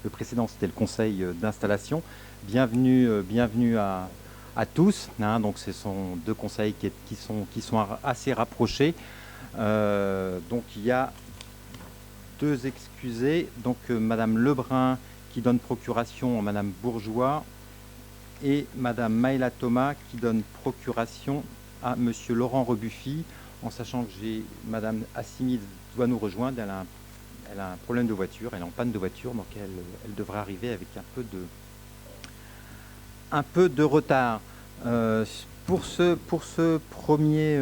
le précédent c'était le conseil d'installation. Bienvenue à tous. Hein, donc ce sont deux conseils qui sont assez rapprochés. Donc il y a deux excusés. Donc Madame Lebrun qui donne procuration à Madame Bourgeois et Madame Maëla Thomas qui donne procuration à Monsieur Laurent Rebuffy, en sachant que Madame Assimi doit nous rejoindre. Elle a un problème de voiture, elle est en panne de voiture, donc elle devrait arriver avec un peu de retard. Pour ce premier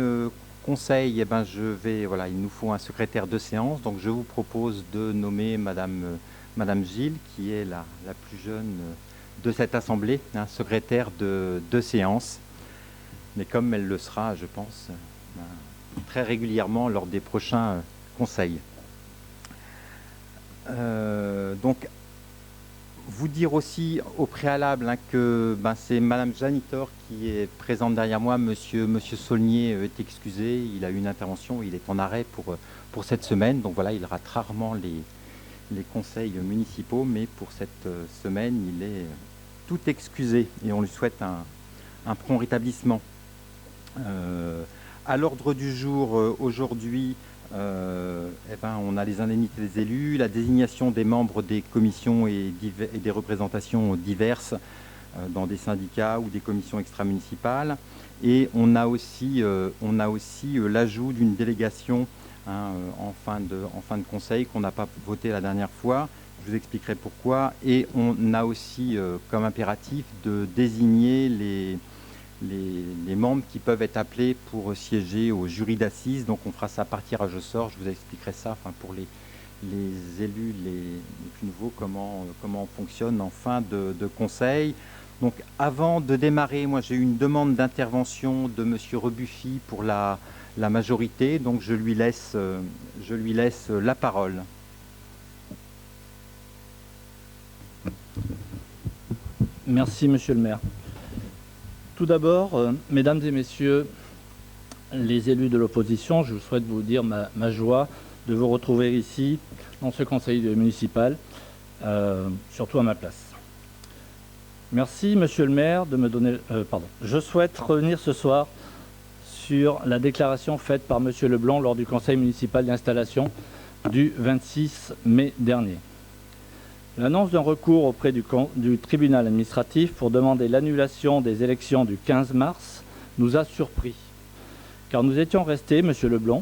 conseil, eh ben, il nous faut un secrétaire de séance, donc je vous propose de nommer Madame Gilles, qui est la plus jeune de cette assemblée, hein, secrétaire de séance, mais comme elle le sera, je pense, très régulièrement lors des prochains conseils. Donc, vous dire aussi au préalable que c'est Madame Janitor qui est présente derrière moi. Monsieur Saulnier est excusé, il a eu une intervention, il est en arrêt pour cette semaine. Donc voilà, il rate rarement les conseils municipaux, mais pour cette semaine, il est tout excusé et on lui souhaite un prompt rétablissement. À l'ordre du jour, aujourd'hui, on a les indemnités des élus, la désignation des membres des commissions et des représentations diverses dans des syndicats ou des commissions extra-municipales. Et on a aussi l'ajout d'une délégation en fin de conseil qu'on n'a pas voté la dernière fois. Je vous expliquerai pourquoi. Et on a aussi comme impératif de désigner les membres qui peuvent être appelés pour siéger au jury d'assises. Donc on fera ça par tirage au sort, je vous expliquerai ça pour les élus les plus nouveaux, comment on fonctionne en fin de conseil. Donc avant de démarrer, moi j'ai eu une demande d'intervention de Monsieur Rebuffy pour la majorité, donc je lui laisse la parole. Merci Monsieur le maire. Tout d'abord, mesdames et messieurs les élus de l'opposition, je souhaite vous dire ma joie de vous retrouver ici dans ce conseil municipal, surtout à ma place. Merci Monsieur le maire de me donner... Je souhaite revenir ce soir sur la déclaration faite par Monsieur Leblanc lors du conseil municipal d'installation du 26 mai dernier. L'annonce d'un recours auprès du tribunal administratif pour demander l'annulation des élections du 15 mars nous a surpris, car nous étions restés, Monsieur Leblanc,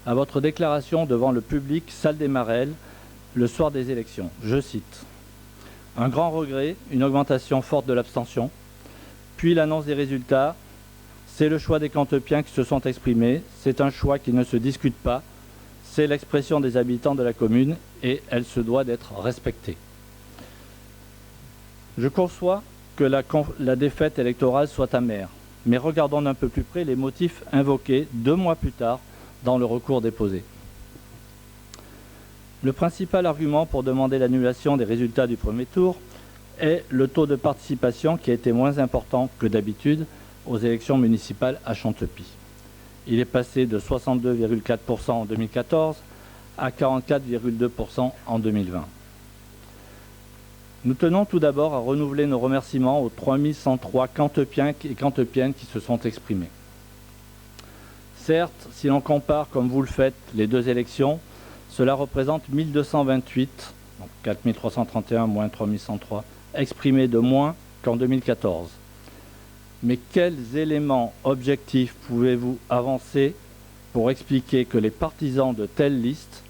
à votre déclaration devant le public salle des Marelles le soir des élections. Je cite : « Un grand regret, une augmentation forte de l'abstention, puis l'annonce des résultats. C'est le choix des Cantepiens qui se sont exprimés, c'est un choix qui ne se discute pas, c'est l'expression des habitants de la commune et elle se doit d'être respectée. » Je conçois que la défaite électorale soit amère, mais regardons d'un peu plus près les motifs invoqués 2 mois plus tard dans le recours déposé. Le principal argument pour demander l'annulation des résultats du premier tour est le taux de participation qui a été moins important que d'habitude aux élections municipales à Chantepie. Il est passé de 62,4% en 2014 à 44,2% en 2020. Nous tenons tout d'abord à renouveler nos remerciements aux 3103 Cantepiens et Cantepiennes qui se sont exprimés. Certes, si l'on compare, comme vous le faites, les 2 élections, cela représente 1228, donc 4331 moins 3103, exprimés de moins qu'en 2014. Mais quels éléments objectifs pouvez-vous avancer pour expliquer que les partisans de telle liste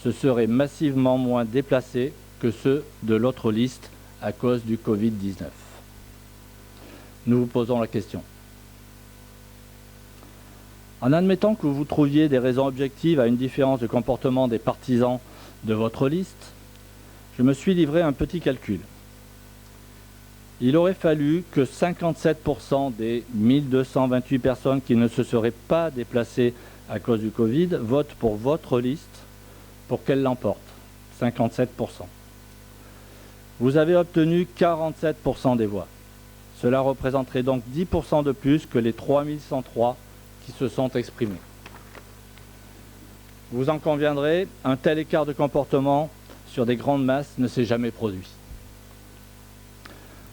se seraient massivement moins déplacés que ceux de l'autre liste à cause du Covid-19 ? Nous vous posons la question. En admettant que vous trouviez des raisons objectives à une différence de comportement des partisans de votre liste, je me suis livré à un petit calcul. Il aurait fallu que 57% des 1228 personnes qui ne se seraient pas déplacées à cause du Covid votent pour votre liste pour qu'elle l'emporte. 57%. Vous avez obtenu 47% des voix. Cela représenterait donc 10% de plus que les 3103 qui se sont exprimés. Vous en conviendrez, un tel écart de comportement sur des grandes masses ne s'est jamais produit.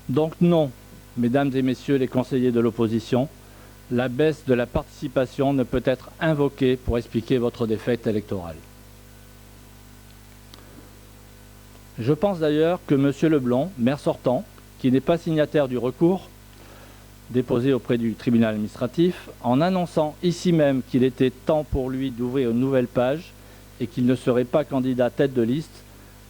Donc non, mesdames et messieurs les conseillers de l'opposition, la baisse de la participation ne peut être invoquée pour expliquer votre défaite électorale. Je pense d'ailleurs que M. Leblanc, maire sortant, qui n'est pas signataire du recours déposé auprès du tribunal administratif, en annonçant ici même qu'il était temps pour lui d'ouvrir une nouvelle page et qu'il ne serait pas candidat tête de liste,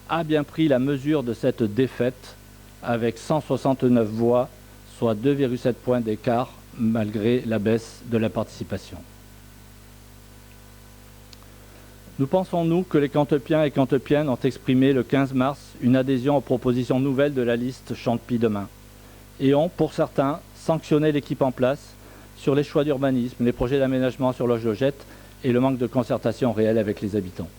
a bien pris la mesure de cette défaite avec 169 voix, soit 2,7 points d'écart malgré la baisse de la participation. Nous pensons, nous, que les Cantepiens et Cantepiennes ont exprimé le 15 mars une adhésion aux propositions nouvelles de la liste Champy demain et ont, pour certains, sanctionné l'équipe en place sur les choix d'urbanisme, les projets d'aménagement sur Loge-Logette et le manque de concertation réelle avec les habitants.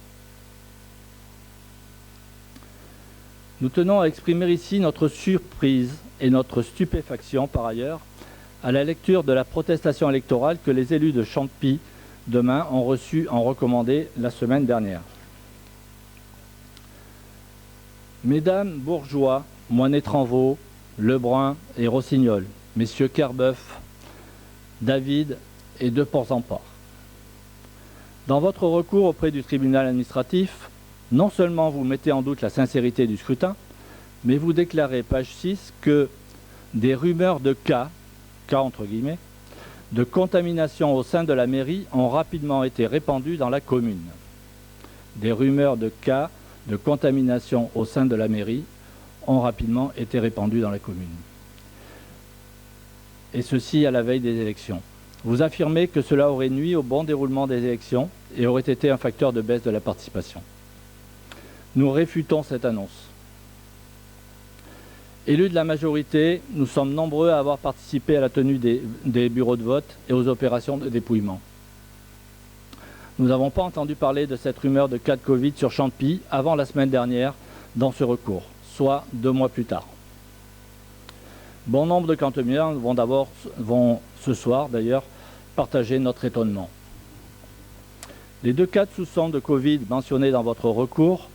Nous tenons à exprimer ici notre surprise et notre stupéfaction, par ailleurs, à la lecture de la protestation électorale que les élus de Champy demain ont reçu en recommandé la semaine dernière. Mesdames Bourgeois, Moinet-Tranvaux, Lebrun et Rossignol, messieurs Kerbeuf, David et De Porzampar. Dans votre recours auprès du tribunal administratif, non seulement vous mettez en doute la sincérité du scrutin, mais vous déclarez, page 6, que des rumeurs de cas entre guillemets, de contamination au sein de la mairie ont rapidement été répandues dans la commune. Des rumeurs de cas de contamination au sein de la mairie ont rapidement été répandues dans la commune. Et ceci à la veille des élections. Vous affirmez que cela aurait nui au bon déroulement des élections et aurait été un facteur de baisse de la participation. Nous réfutons cette annonce. Élus de la majorité, nous sommes nombreux à avoir participé à la tenue des bureaux de vote et aux opérations de dépouillement. Nous n'avons pas entendu parler de cette rumeur de cas de Covid sur Champy avant la semaine dernière dans ce recours, soit 2 mois plus tard. Bon nombre de Cantepiens vont ce soir d'ailleurs partager notre étonnement. Les 2 cas de soupçon de Covid mentionnés dans votre recours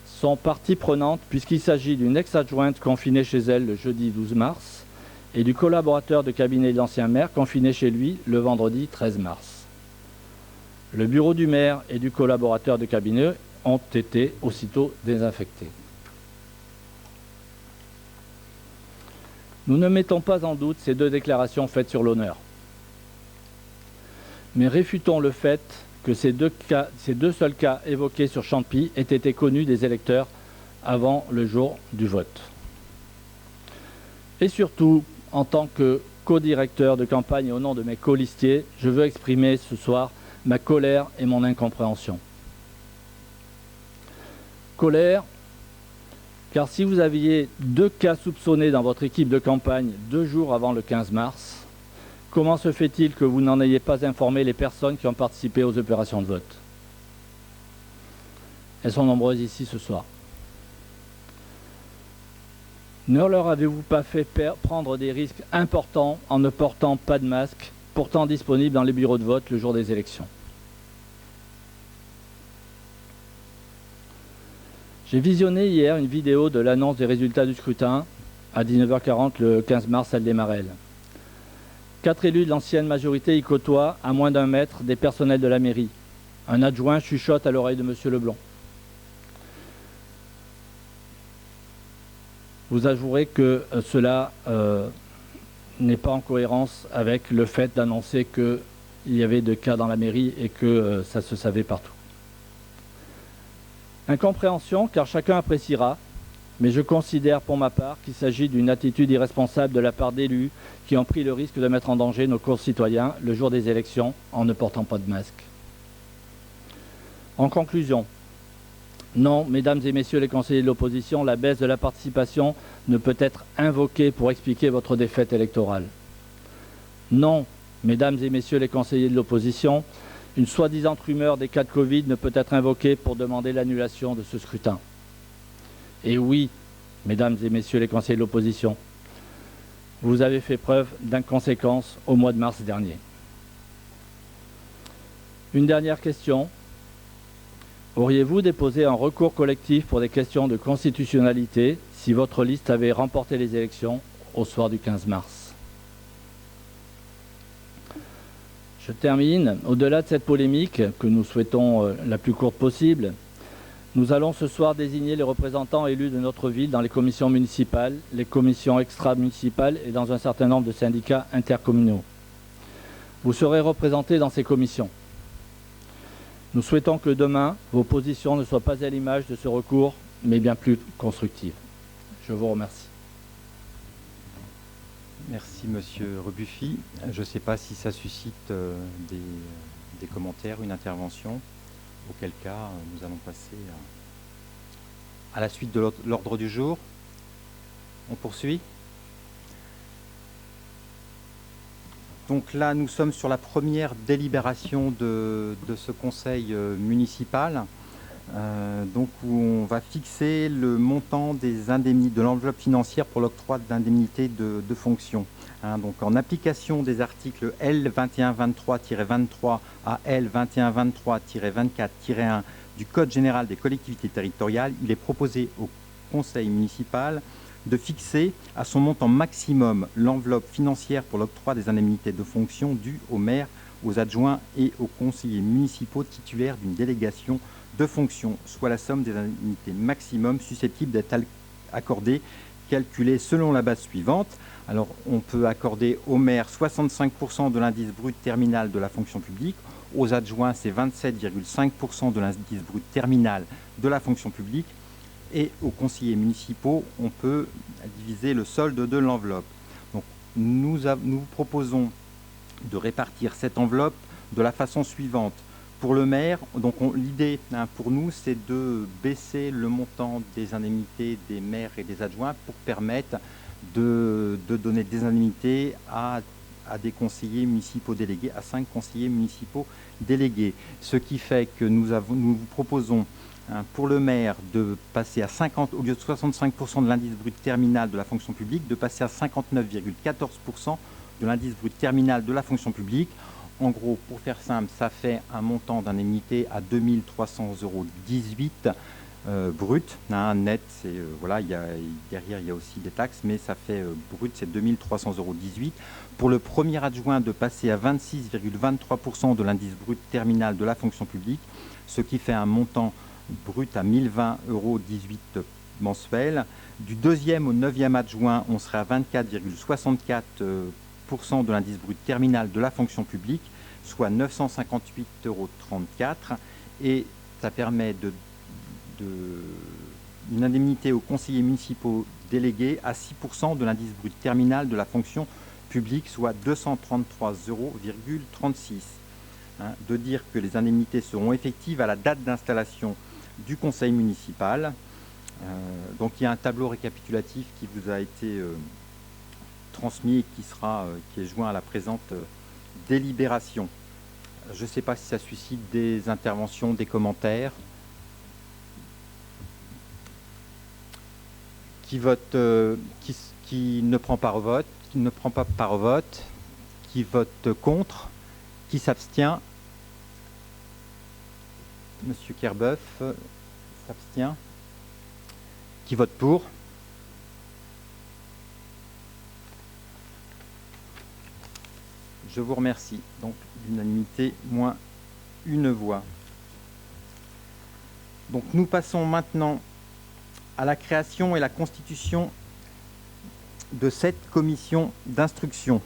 sont partie prenante puisqu'il s'agit d'une ex-adjointe confinée chez elle le jeudi 12 mars et du collaborateur de cabinet de l'ancien maire confiné chez lui le vendredi 13 mars. Le bureau du maire et du collaborateur de cabinet ont été aussitôt désinfectés. Nous ne mettons pas en doute ces 2 déclarations faites sur l'honneur, mais réfutons le fait que ces deux seuls cas évoqués sur Champy aient été connus des électeurs avant le jour du vote. Et surtout, en tant que co-directeur de campagne et au nom de mes colistiers, je veux exprimer ce soir ma colère et mon incompréhension. Colère, car si vous aviez 2 cas soupçonnés dans votre équipe de campagne 2 jours avant le 15 mars, comment se fait-il que vous n'en ayez pas informé les personnes qui ont participé aux opérations de vote? Elles sont nombreuses ici ce soir. Ne leur avez-vous pas fait prendre des risques importants en ne portant pas de masque, pourtant disponible dans les bureaux de vote le jour des élections? J'ai visionné hier une vidéo de l'annonce des résultats du scrutin à 19h40 le 15 mars à Desmarelles. 4 élus de l'ancienne majorité y côtoient à moins d'1 mètre des personnels de la mairie. Un adjoint chuchote à l'oreille de M. Leblanc. Vous avouerez que cela n'est pas en cohérence avec le fait d'annoncer qu'il y avait 2 cas dans la mairie et que ça se savait partout. Incompréhension, car chacun appréciera, mais je considère pour ma part qu'il s'agit d'une attitude irresponsable de la part d'élus qui ont pris le risque de mettre en danger nos concitoyens le jour des élections en ne portant pas de masque. En conclusion, non, mesdames et messieurs les conseillers de l'opposition, la baisse de la participation ne peut être invoquée pour expliquer votre défaite électorale. Non, mesdames et messieurs les conseillers de l'opposition, une soi-disant rumeur des cas de Covid ne peut être invoquée pour demander l'annulation de ce scrutin. Et oui, mesdames et messieurs les conseillers de l'opposition, vous avez fait preuve d'inconséquence au mois de mars dernier. Une dernière question. Auriez-vous déposé un recours collectif pour des questions de constitutionnalité si votre liste avait remporté les élections au soir du 15 mars. Je termine. Au-delà de cette polémique, que nous souhaitons la plus courte possible, nous allons ce soir désigner les représentants élus de notre ville dans les commissions municipales, les commissions extra-municipales et dans un certain nombre de syndicats intercommunaux. Vous serez représentés dans ces commissions. Nous souhaitons que demain, vos positions ne soient pas à l'image de ce recours, mais bien plus constructives. Je vous remercie. Merci Monsieur Rebuffi. Je ne sais pas si ça suscite des commentaires, une intervention, auquel cas nous allons passer à la suite de l'ordre du jour. On poursuit. Donc là, nous sommes sur la première délibération de ce conseil municipal, donc où on va fixer le montant des indemnités, de l'enveloppe financière pour l'octroi d'indemnités de fonction. Donc en application des articles L 2123-23 à L 2123-24-1 du Code général des collectivités territoriales, il est proposé au conseil municipal de fixer à son montant maximum l'enveloppe financière pour l'octroi des indemnités de fonction dues aux maires, aux adjoints et aux conseillers municipaux titulaires d'une délégation de fonction, soit la somme des indemnités maximum susceptibles d'être accordées, calculée selon la base suivante. Alors, on peut accorder aux maires 65% de l'indice brut terminal de la fonction publique, aux adjoints, c'est 27,5% de l'indice brut terminal de la fonction publique, et aux conseillers municipaux, on peut diviser le solde de l'enveloppe. Donc, nous vous proposons de répartir cette enveloppe de la façon suivante. Pour le maire, donc l'idée pour nous, c'est de baisser le montant des indemnités des maires et des adjoints pour permettre de donner des indemnités à des conseillers municipaux délégués, à 5 conseillers municipaux délégués. Ce qui fait que nous vous proposons pour le maire de passer à 50, au lieu de 65% de l'indice brut terminal de la fonction publique, de passer à 59,14% de l'indice brut terminal de la fonction publique. En gros, pour faire simple, ça fait un montant d'indemnité à 2 300,18 € brut. Net, c'est voilà, derrière il y a aussi des taxes, mais ça fait brut, c'est 2 300,18 €. Pour le premier adjoint, de passer à 26,23% de l'indice brut terminal de la fonction publique, ce qui fait un montant brut à 1020,18 € mensuel. Du deuxième au neuvième adjoint, on serait à 24,64% de l'indice brut terminal de la fonction publique, soit 958,34 €. Et ça permet une indemnité aux conseillers municipaux délégués à 6% de l'indice brut terminal de la fonction publique, soit 233,36 €. De dire que les indemnités seront effectives à la date d'installation du conseil municipal. Donc il y a un tableau récapitulatif qui vous a été transmis et qui est joint à la présente délibération. Je ne sais pas si ça suscite des interventions, des commentaires. Qui vote, qui ne prend pas vote, qui ne prend pas part au vote, qui vote contre, qui s'abstient. Monsieur Kerbeuf s'abstient. Qui vote pour? Je vous remercie. Donc, l'unanimité moins une voix. Donc, nous passons maintenant à la création et la constitution de cette commission d'instruction.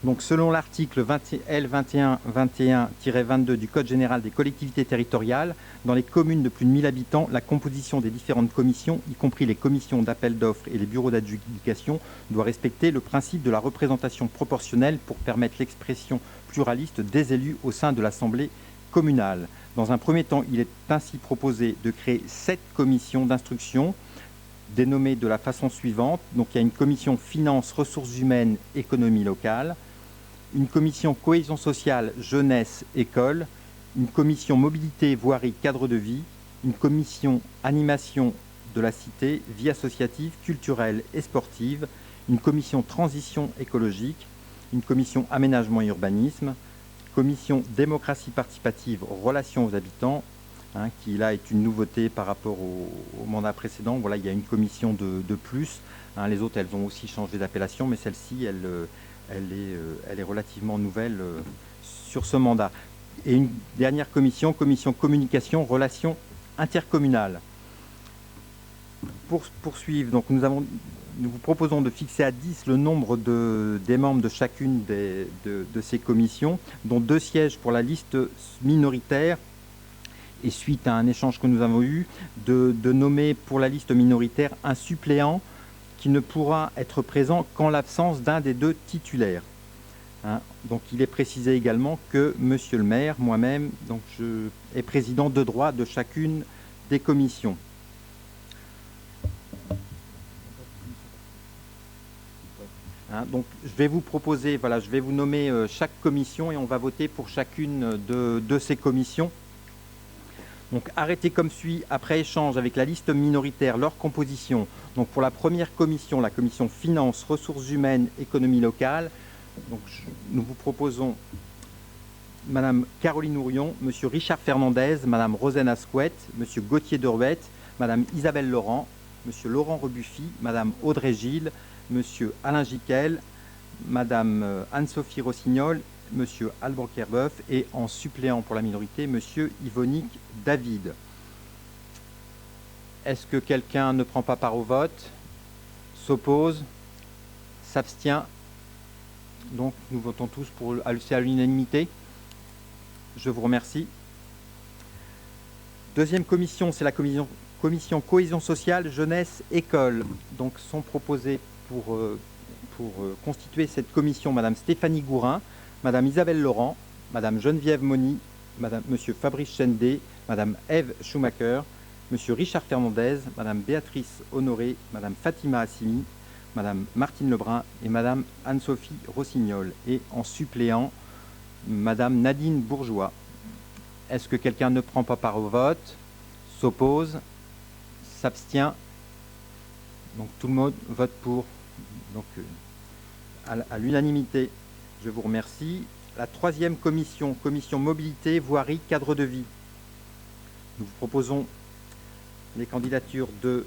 Donc, selon l'article L 2121-22 du Code général des collectivités territoriales, dans les communes de plus de 1000 habitants, la composition des différentes commissions, y compris les commissions d'appel d'offres et les bureaux d'adjudication, doit respecter le principe de la représentation proportionnelle pour permettre l'expression pluraliste des élus au sein de l'Assemblée communale. Dans un premier temps, il est ainsi proposé de créer 7 commissions d'instruction, dénommées de la façon suivante. Donc, il y a une commission finances, ressources humaines, économie locale, une commission cohésion sociale, jeunesse, école, une commission mobilité, voirie, cadre de vie, une commission animation de la cité, vie associative, culturelle et sportive, une commission transition écologique, une commission aménagement et urbanisme, commission démocratie participative, relations aux habitants, qui là est une nouveauté par rapport au mandat précédent. Voilà, il y a une commission de plus. Les autres, elles ont aussi changé d'appellation, mais celle-ci, elle est relativement nouvelle sur ce mandat. Et une dernière commission, commission communication, relations intercommunales. Pour poursuivre, donc nous vous proposons de fixer à 10 le nombre des membres de chacune de ces commissions, dont 2 sièges pour la liste minoritaire. Et suite à un échange que nous avons eu, de nommer pour la liste minoritaire un suppléant qui ne pourra être présent qu'en l'absence d'un des 2 titulaires. Donc il est précisé également que Monsieur le maire, moi-même, donc je est président de droit de chacune des commissions. Donc je vais vous proposer, voilà, je vais vous nommer chaque commission et on va voter pour chacune de ces commissions. Donc arrêté comme suit, après échange avec la liste minoritaire, leur composition. Donc pour la première commission, la commission finances, ressources humaines, économie locale, donc nous vous proposons Madame Caroline Ourion, Monsieur Richard Fernandez, Madame Rosen Asquette, Monsieur Gauthier Derouette, Madame Isabelle Laurent, Monsieur Laurent Rebuffy, Madame Audrey Gilles, Monsieur Alain Giquel, Madame Anne-Sophie Rossignol, Monsieur Alban Kerbeuf et en suppléant pour la minorité, Monsieur Yvonique David. Est-ce que quelqu'un ne prend pas part au vote, s'oppose, s'abstient? Donc nous votons tous pour c'est à l'unanimité. Je vous remercie. Deuxième commission, c'est la commission cohésion sociale, jeunesse, école. Donc sont proposés pour constituer cette commission Madame Stéphanie Gourin, Madame Isabelle Laurent, Madame Geneviève Moni, Monsieur Fabrice Chendé, Madame Ève Schumacher, Monsieur Richard Fernandez, Madame Béatrice Honoré, Madame Fatima Assimi, Madame Martine Lebrun et Madame Anne-Sophie Rossignol. Et en suppléant, Madame Nadine Bourgeois. Est-ce que quelqu'un ne prend pas part au vote, s'oppose, s'abstient? Donc tout le monde vote pour. Donc à l'unanimité. Je vous remercie. La troisième commission, commission mobilité, voirie, cadre de vie. Nous vous proposons les candidatures de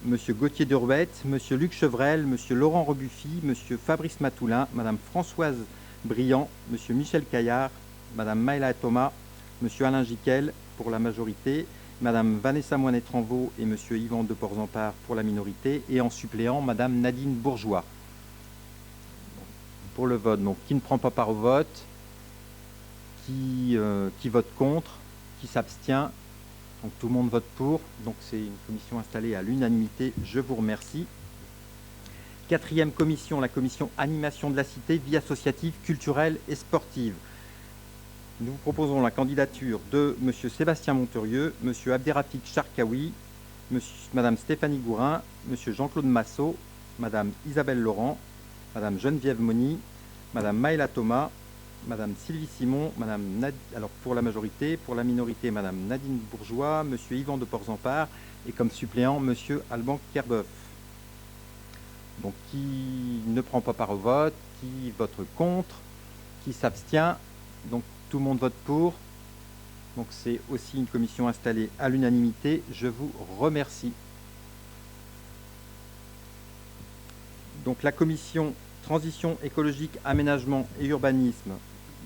Monsieur Gauthier Derouette, Monsieur Luc Chevrel, Monsieur Laurent Rebuffy, Monsieur Fabrice Matoulin, Madame Françoise Briand, Monsieur Michel Caillard, Madame Maëla Thomas, Monsieur Alain Giquel pour la majorité, Madame Vanessa Moinet-Tranvaux et Monsieur Yvan de Porzampar pour la minorité, et en suppléant Madame Nadine Bourgeois. Pour le vote, donc qui ne prend pas part au vote, qui vote contre, qui s'abstient. Donc tout le monde vote pour. Donc c'est une commission installée à l'unanimité. Je vous remercie. Quatrième commission, la commission animation de la cité, vie associative, culturelle et sportive. Nous vous proposons la candidature de Monsieur Sébastien Monterieux, Monsieur Abderrafik Charkaoui, Madame Stéphanie Gourin, Monsieur Jean-Claude Massot, Madame Isabelle Laurent, Madame Geneviève Moni, Madame Maëla Thomas, Madame Sylvie Simon, alors pour la majorité, pour la minorité, Madame Nadine Bourgeois, Monsieur Yvan de Porzampar et comme suppléant, Monsieur Alban Kerbeuf. Donc qui ne prend pas part au vote, qui vote contre, qui s'abstient. Donc tout le monde vote pour. Donc c'est aussi une commission installée à l'unanimité. Je vous remercie. Donc la commission transition écologique, aménagement et urbanisme.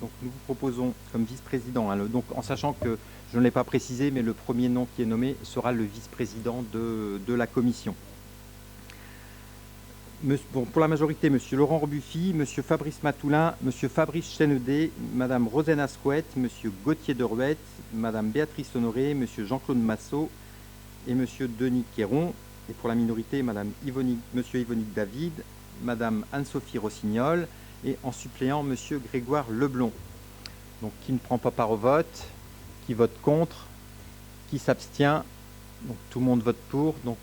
Donc nous vous proposons comme vice-président, donc en sachant que je ne l'ai pas précisé, mais le premier nom qui est nommé sera le vice-président de la commission. Pour la majorité, Monsieur Laurent Rebuffy, Monsieur Fabrice Matoulin, Monsieur Fabrice Chenedé, Madame Rosen Asquette, Monsieur Gauthier Derouette, Madame Béatrice Honoré, Monsieur Jean-Claude Massot et Monsieur Denis Quéron. Et pour la minorité, Monsieur Yvonique David, Madame Anne-Sophie Rossignol et en suppléant Monsieur Grégoire Leblond. Donc qui ne prend pas part au vote, qui vote contre, qui s'abstient. Donc tout le monde vote pour. Donc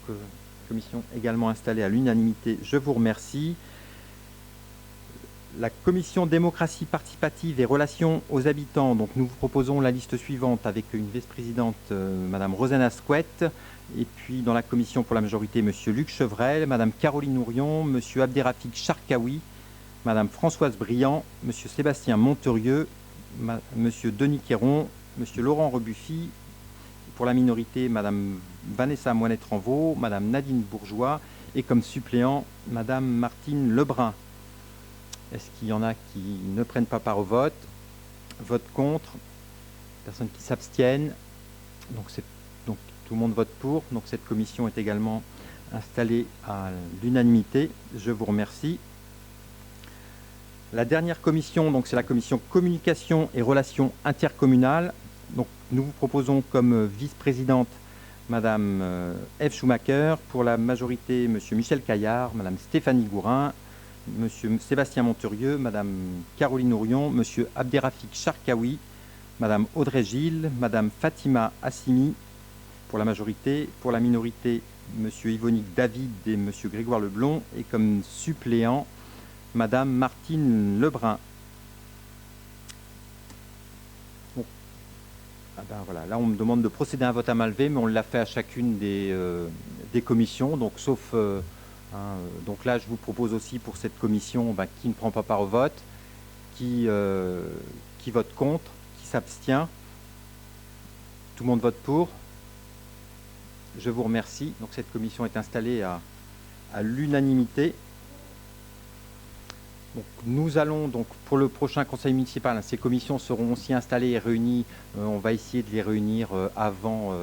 commission également installée à l'unanimité. Je vous remercie. La commission démocratie participative et relations aux habitants. Donc nous vous proposons la liste suivante avec une vice-présidente, Madame Rosen Asquette. Et puis dans la commission pour la majorité, Monsieur Luc Chevrel, Madame Caroline Ourion, Monsieur Abderrafik Charkaoui, Madame Françoise Briand, Monsieur Sébastien Monterieux, Monsieur Denis Quéron, Monsieur Laurent Rebuffy, pour la minorité, Madame Vanessa Moinet-Ranvaux, Madame Nadine Bourgeois et comme suppléant, Madame Martine Lebrun. Est-ce qu'il y en a qui ne prennent pas part au vote? Vote contre? Personnes qui s'abstiennent? Donc tout le monde vote pour. Donc cette commission est également installée à l'unanimité. Je vous remercie. La dernière commission, c'est la commission communication et relations intercommunales. Donc, nous vous proposons comme vice-présidente Madame Ève Schumacher, pour la majorité Monsieur Michel Caillard, Madame Stéphanie Gourin, Monsieur Sébastien Monturieux, Madame Caroline Ourion, Monsieur Abderrafik Charkaoui, Madame Audrey Gilles, Madame Fatima Assimi pour la majorité, pour la minorité Monsieur Yvonique David et Monsieur Grégoire Leblond, et comme suppléant Madame Martine Lebrun. Bon. Ah ben voilà, là on me demande de procéder à un vote à main levée, mais on l'a fait à chacune des commissions, donc sauf donc là je vous propose aussi pour cette commission qui ne prend pas part au vote, qui vote contre, qui s'abstient. Tout le monde vote pour. Je vous remercie. Donc cette commission est installée à l'unanimité. Donc, nous allons donc pour le prochain conseil municipal, ces commissions seront aussi installées et réunies. On va essayer de les réunir avant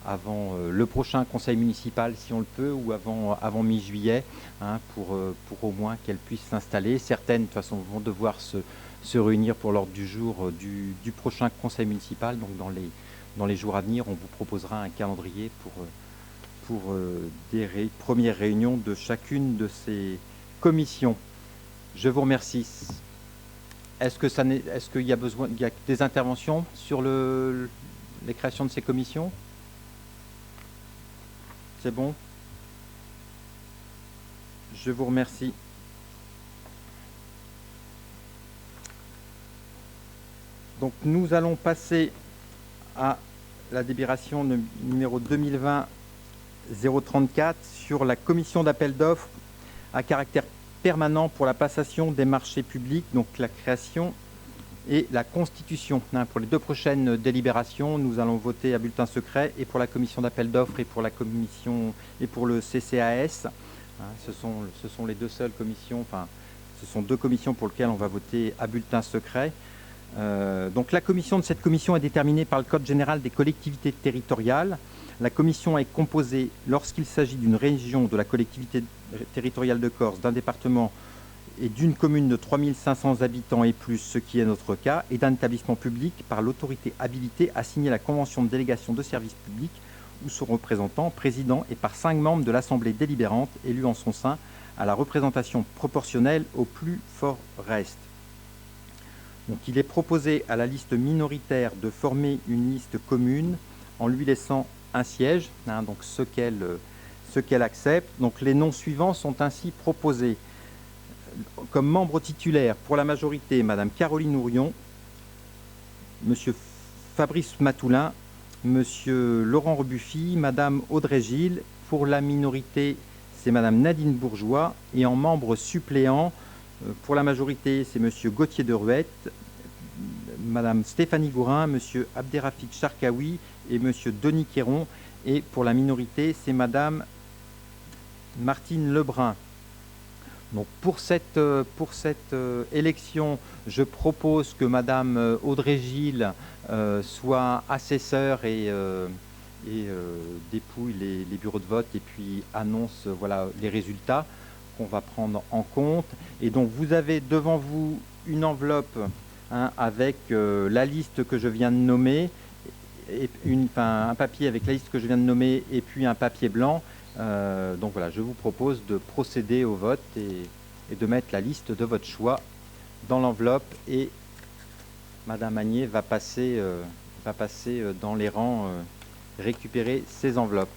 le prochain conseil municipal si on le peut, ou avant mi-juillet, pour au moins qu'elles puissent s'installer. Certaines de toute façon vont devoir se réunir pour l'ordre du jour du prochain conseil municipal. Donc dans les jours à venir, on vous proposera un calendrier pour des premières réunions de chacune de ces commissions. Je vous remercie. Est-ce qu'il y a besoin, il y a des interventions sur les créations de ces commissions? C'est bon? Je vous remercie. Donc nous allons passer à la délibération numéro 2020-034 sur la commission d'appel d'offres à caractère permanent pour la passation des marchés publics, donc la création et la constitution. Pour les deux prochaines délibérations, nous allons voter à bulletin secret, et pour la commission d'appel d'offres et pour la commission et pour le CCAS. Ce sont les deux seules commissions, enfin ce sont deux commissions pour lesquelles on va voter à bulletin secret. Donc la commission de cette commission est déterminée par le Code général des collectivités territoriales. La commission est composée, lorsqu'il s'agit d'une région de la collectivité territoriale de Corse, d'un département et d'une commune de 3500 habitants et plus, ce qui est notre cas, et d'un établissement public par l'autorité habilitée à signer la convention de délégation de service public ou son représentant, président, et par 5 membres de l'Assemblée délibérante élus en son sein à la représentation proportionnelle au plus fort reste. Donc, il est proposé à la liste minoritaire de former une liste commune en lui laissant un siège, donc ce qu'elle accepte. Donc les noms suivants sont ainsi proposés. Comme membre titulaire pour la majorité, Madame Caroline Ourion, Monsieur Fabrice Matoulin, Monsieur Laurent Rebuffi, Madame Audrey Gilles. Pour la minorité, c'est Madame Nadine Bourgeois. Et en membre suppléant, pour la majorité, c'est Monsieur Gauthier de Ruette, Madame Stéphanie Gourin, Monsieur Abderrafik Charkaoui et Monsieur Denis Quéron. Et pour la minorité, c'est Madame Martine Lebrun. Donc pour cette élection, je propose que Madame Audrey Gilles soit assesseure et dépouille les bureaux de vote et puis annonce les résultats qu'on va prendre en compte. Et donc vous avez devant vous une enveloppe avec la liste que je viens de nommer, et un papier avec la liste que je viens de nommer et puis un papier blanc. Donc voilà, je vous propose de procéder au vote et de mettre la liste de votre choix dans l'enveloppe, et Madame Agnier va passer dans les rangs récupérer ces enveloppes.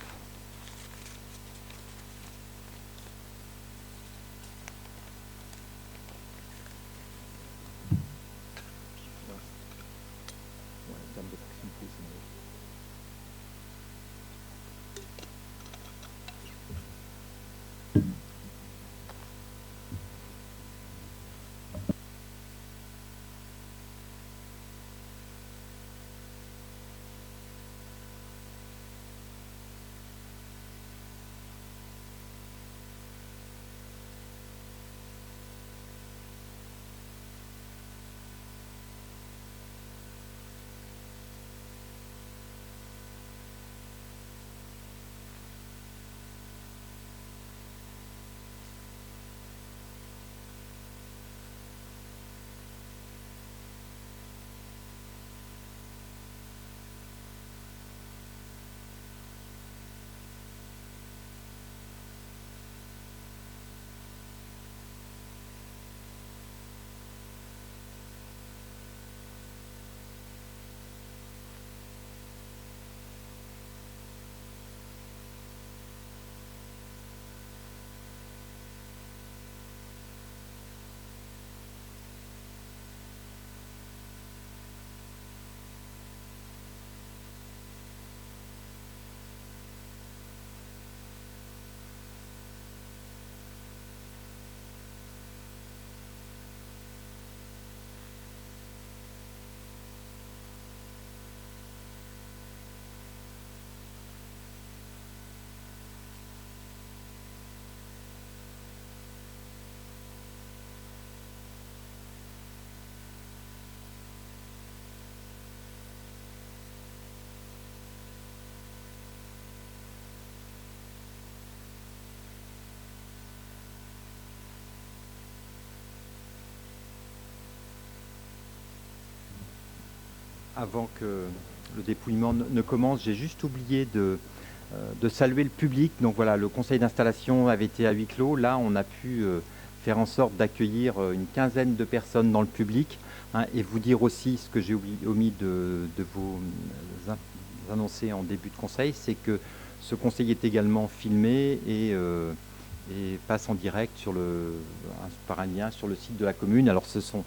avant que le dépouillement ne commence, j'ai juste oublié de saluer le public. Donc voilà, le conseil d'installation avait été à huis clos. Là, on a pu faire en sorte d'accueillir une quinzaine de personnes dans le public, hein, et vous dire aussi ce que j'ai omis de vous annoncer en début de conseil, c'est que ce conseil est également filmé et passe en direct par un lien sur le site de la commune. Alors ce sont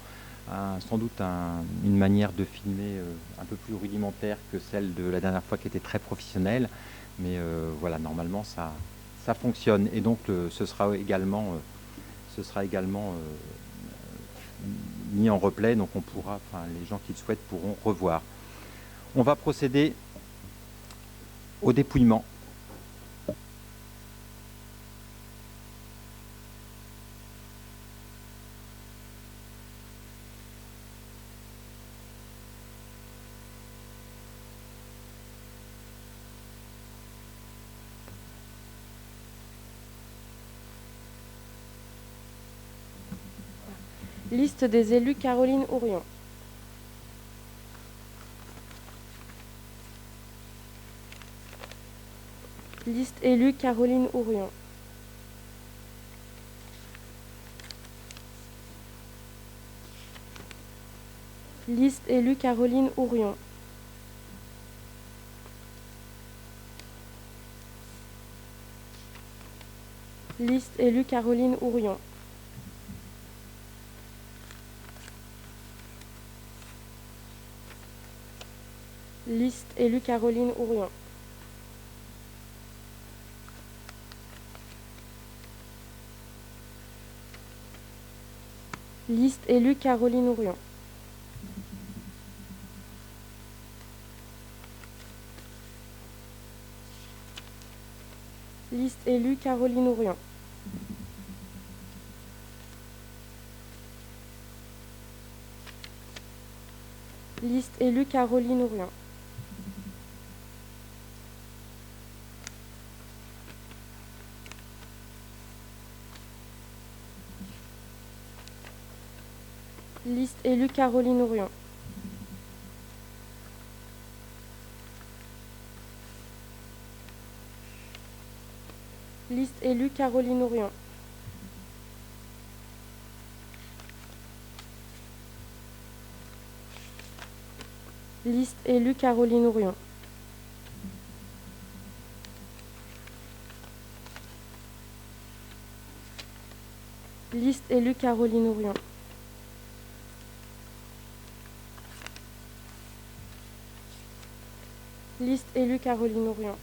sans doute une manière de filmer un peu plus rudimentaire que celle de la dernière fois qui était très professionnelle, mais voilà, normalement ça fonctionne, et donc ce sera également mis en replay, donc les gens qui le souhaitent pourront revoir. On va procéder au dépouillement. Liste des élus: Caroline Ourion. Liste élue: Caroline Ourion. Liste élue: Caroline Ourion. Liste élue: Caroline Ourion. Liste élue: Caroline Ourion. Liste élue: Caroline Ourion. Liste élue: Caroline Ourion. Liste élue: Caroline Ourion. Liste élue: Caroline Ourion. Liste élue: Caroline Ourion. Liste élue: Caroline Ourion. Liste élue: Caroline Ourion. Liste élue: Caroline Ourion.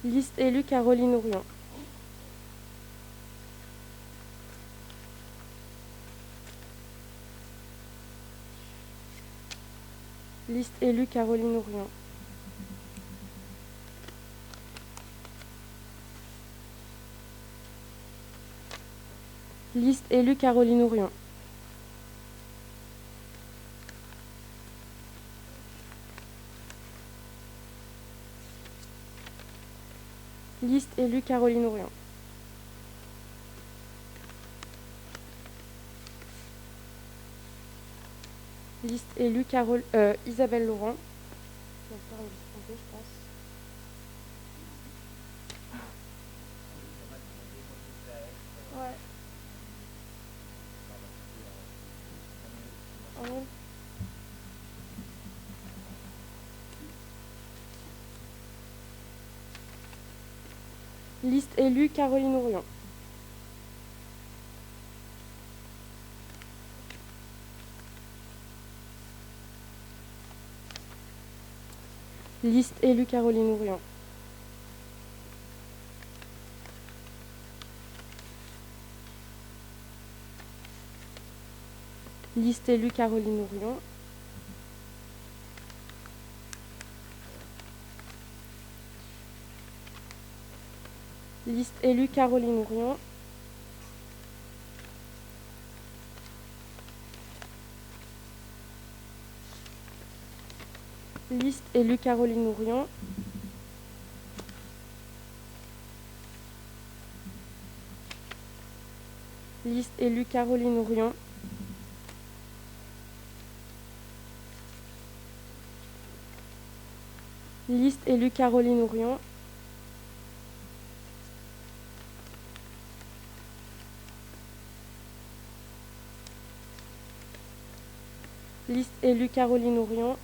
Liste élue: Caroline Ourion. Liste élue: Caroline Ourion. Liste élue: Caroline Ourion. Liste élue: Caroline Ourion. Liste élue: Isabelle Laurent. Je vais faire une liste complète, je pense. Ouais. En Liste élue: Caroline Ourion. Liste élue: Caroline Ourion. Liste élue: Caroline Ourion. Liste élue: Caroline Ourion. Liste élue: Caroline Ourion. Liste élue Caroline Ourion. Liste élue Caroline Ourion. Liste élue Caroline Ourion.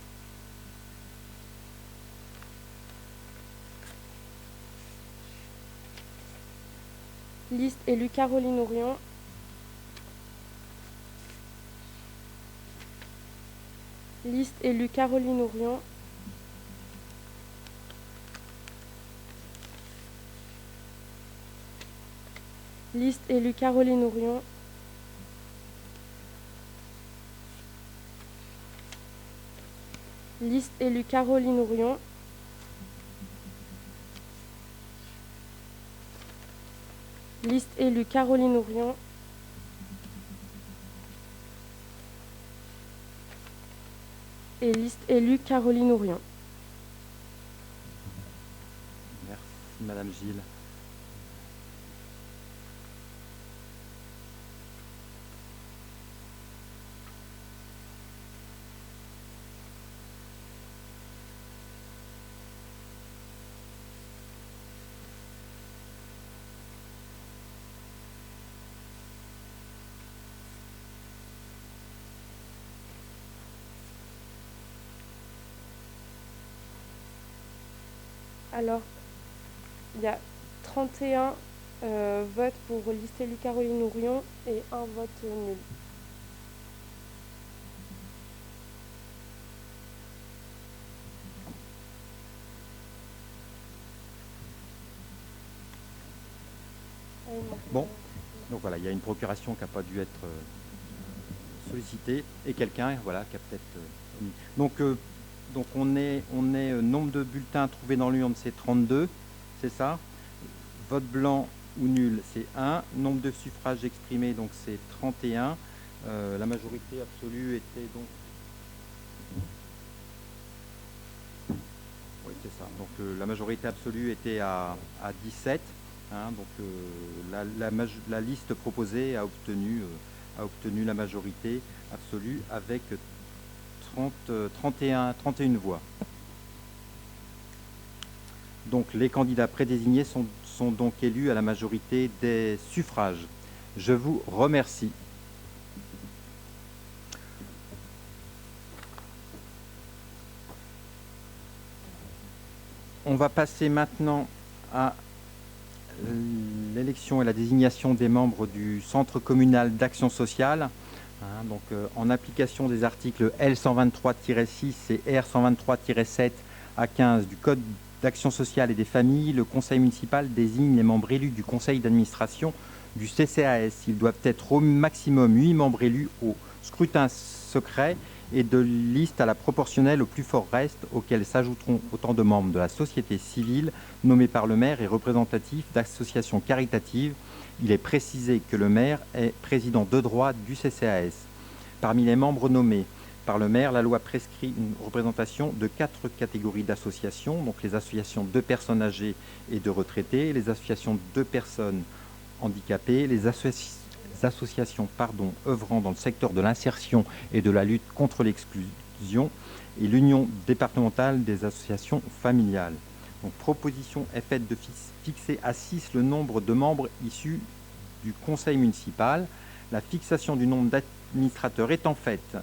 Liste élue Caroline Ourion. Liste élue Caroline Ourion. Liste élue Caroline Ourion. Liste élue Caroline Ourion. Liste élue Caroline Ourion. Et liste élue Caroline Ourion. Merci Madame Gilles. Alors, il y a 31 votes pour liste élue Caroline Ourion et un vote nul. Bon, donc voilà, il y a une procuration qui n'a pas dû être sollicitée et quelqu'un, voilà, qui a peut-être omis. Donc on est nombre de bulletins trouvés dans l'urne, c'est 32, c'est ça. Vote blanc ou nul, c'est 1. Nombre de suffrages exprimés, donc c'est 31. La majorité absolue était donc... Oui, c'est ça. Donc la majorité absolue était à 17. Hein, donc la liste proposée a obtenu la majorité absolue avec 31 voix. Donc les candidats prédésignés sont donc élus à la majorité des suffrages. Je vous remercie. On va passer maintenant à l'élection et la désignation des membres du Centre communal d'action sociale. Hein, donc, en application des articles L123-6 et R123-7 à 15 du Code d'action sociale et des familles, le conseil municipal désigne les membres élus du conseil d'administration du CCAS. Ils doivent être au maximum 8 membres élus au scrutin secret et de liste à la proportionnelle au plus fort reste, auxquels s'ajouteront autant de membres de la société civile nommés par le maire et représentatifs d'associations caritatives. Il est précisé que le maire est président de droit du CCAS. Parmi les membres nommés par le maire, la loi prescrit une représentation de 4 catégories d'associations, donc les associations de personnes âgées et de retraités, les associations de personnes handicapées, les associations œuvrant dans le secteur de l'insertion et de la lutte contre l'exclusion et l'Union départementale des associations familiales. Donc, proposition est faite de fixer à 6 le nombre de membres issus du conseil municipal. La fixation du nombre d'administrateurs étant faite,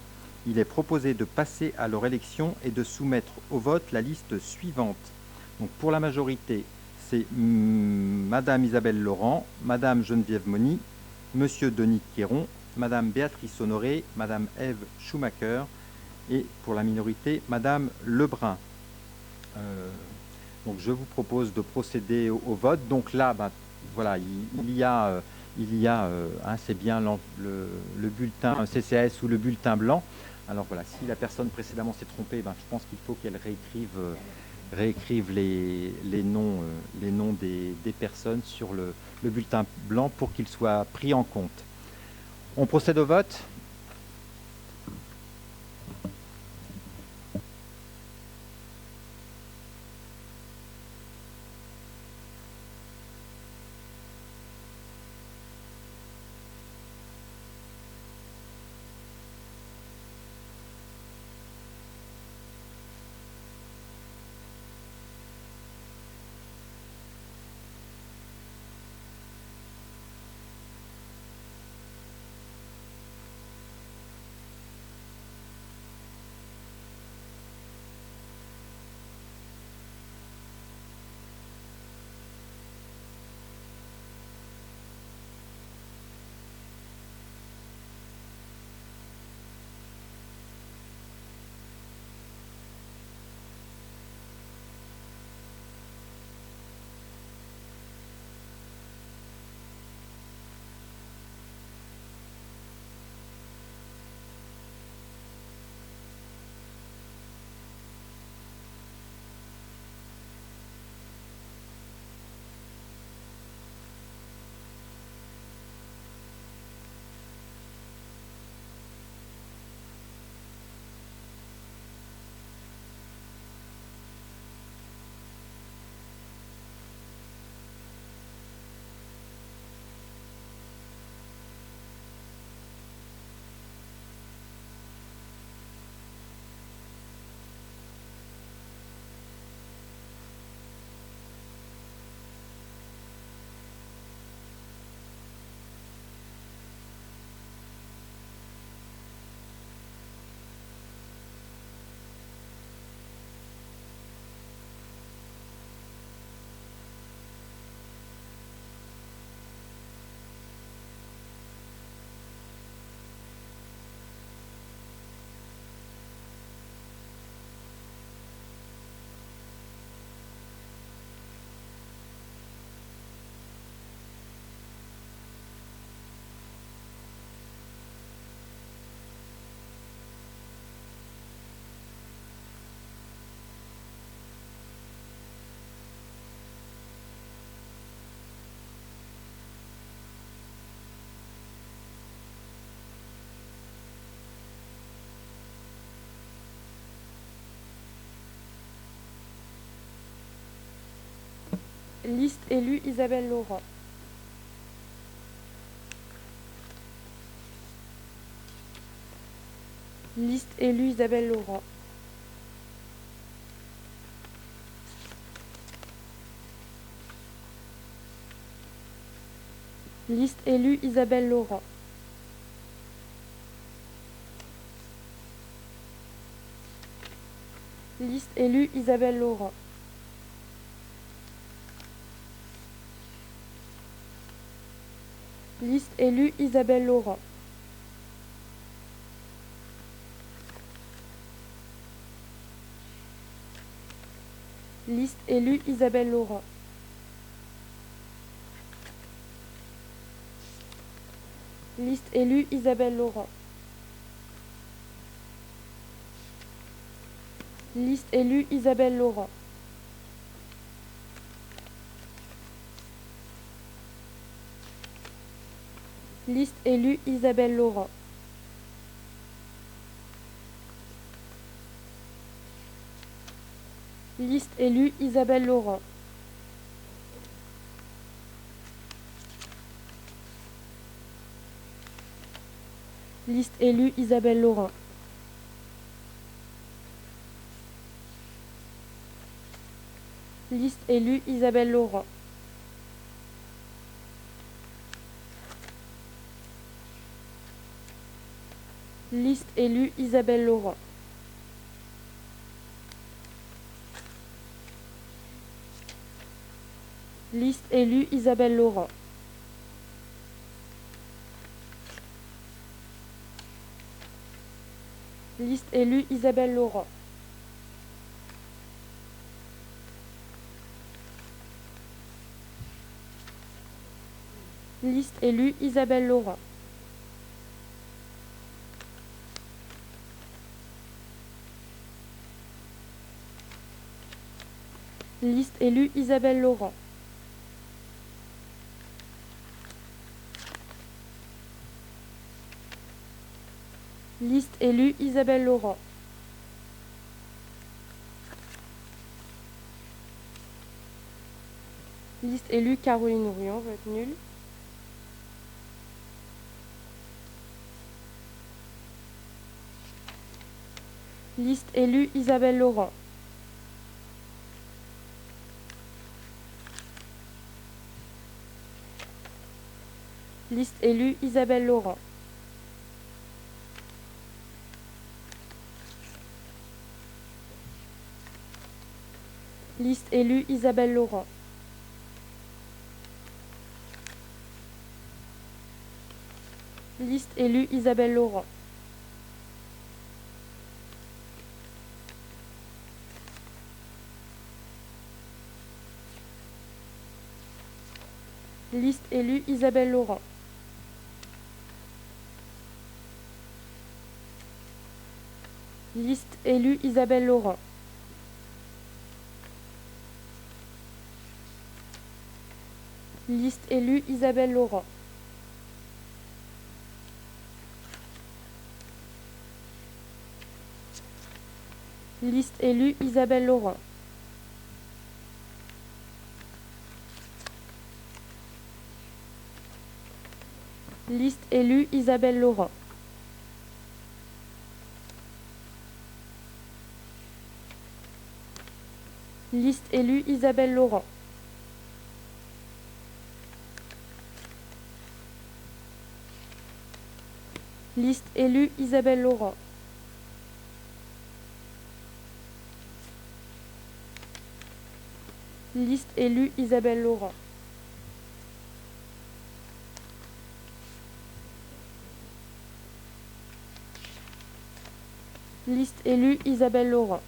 il est proposé de passer à leur élection et de soumettre au vote la liste suivante. Donc, pour la majorité, c'est Madame Isabelle Laurent, Madame Geneviève Moni, Monsieur Denis Quéron, Madame Béatrice Honoré, Madame Ève Schumacher et pour la minorité, Madame Lebrun. Donc je vous propose de procéder au vote. Donc là, voilà, c'est bien le bulletin CCAS ou le bulletin blanc. Alors voilà, si la personne précédemment s'est trompée, je pense qu'il faut qu'elle réécrive les noms des personnes sur le bulletin blanc pour qu'ils soient pris en compte. On procède au vote. Liste élue Isabelle Laurent. Liste élue Isabelle Laurent. Liste élue Isabelle Laurent. Liste élue Isabelle Laurent. Liste élue Isabelle Laurent. Liste élue Isabelle Laurent. Liste élue Isabelle Laurent. Liste élue Isabelle Laurent. Liste élue Isabelle Laurent. Liste élue Isabelle Laurent. Liste élue Isabelle Laurent. Liste élue Isabelle Laurent. Liste élue Isabelle Laurent. Liste élue Isabelle Laurent. Liste élue Isabelle Laurent. Liste élue Isabelle Laurent. Liste élue Isabelle Laurent. Liste élue Isabelle Laurent. Liste élue Caroline Ourion, vote nul. Liste élue Isabelle Laurent. Liste élue Isabelle Laurent. Liste élue Isabelle Laurent. Liste élue Isabelle Laurent. Liste élue Isabelle Laurent. Liste élue Isabelle Laurent. Liste élue Isabelle Laurent. Liste élue Isabelle Laurent. Liste élue Isabelle Laurent. Liste élue Isabelle Laurent. Liste élue Isabelle Laurent. Liste élue Isabelle Laurent. Liste élue Isabelle Laurent.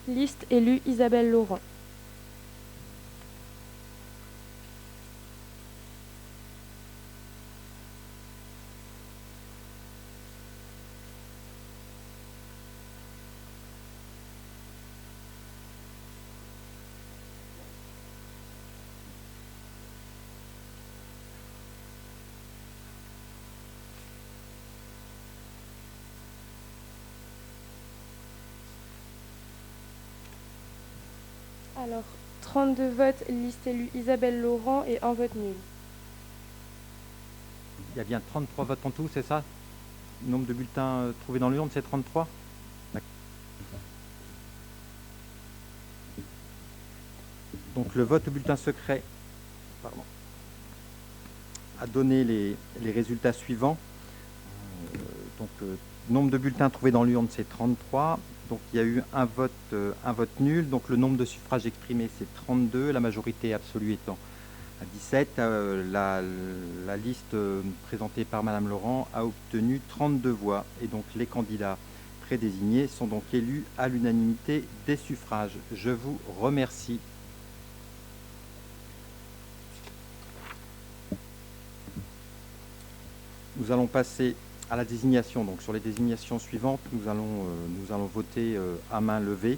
Liste élue Isabelle Laurent. Alors, 32 votes, liste élue Isabelle Laurent et un vote nul. Il y a bien 33 votes en tout, c'est ça? Le nombre de bulletins trouvés dans l'urne, c'est 33? Donc le vote au bulletin secret a donné les résultats suivants. Nombre de bulletins trouvés dans l'urne, c'est 33. Donc il y a eu un vote nul. Donc le nombre de suffrages exprimés, c'est 32. La majorité absolue étant à 17. La liste présentée par Madame Laurent a obtenu 32 voix. Et donc les candidats prédésignés sont donc élus à l'unanimité des suffrages. Je vous remercie. Nous allons passer à la désignation. Donc sur les désignations suivantes, nous allons voter à main levée.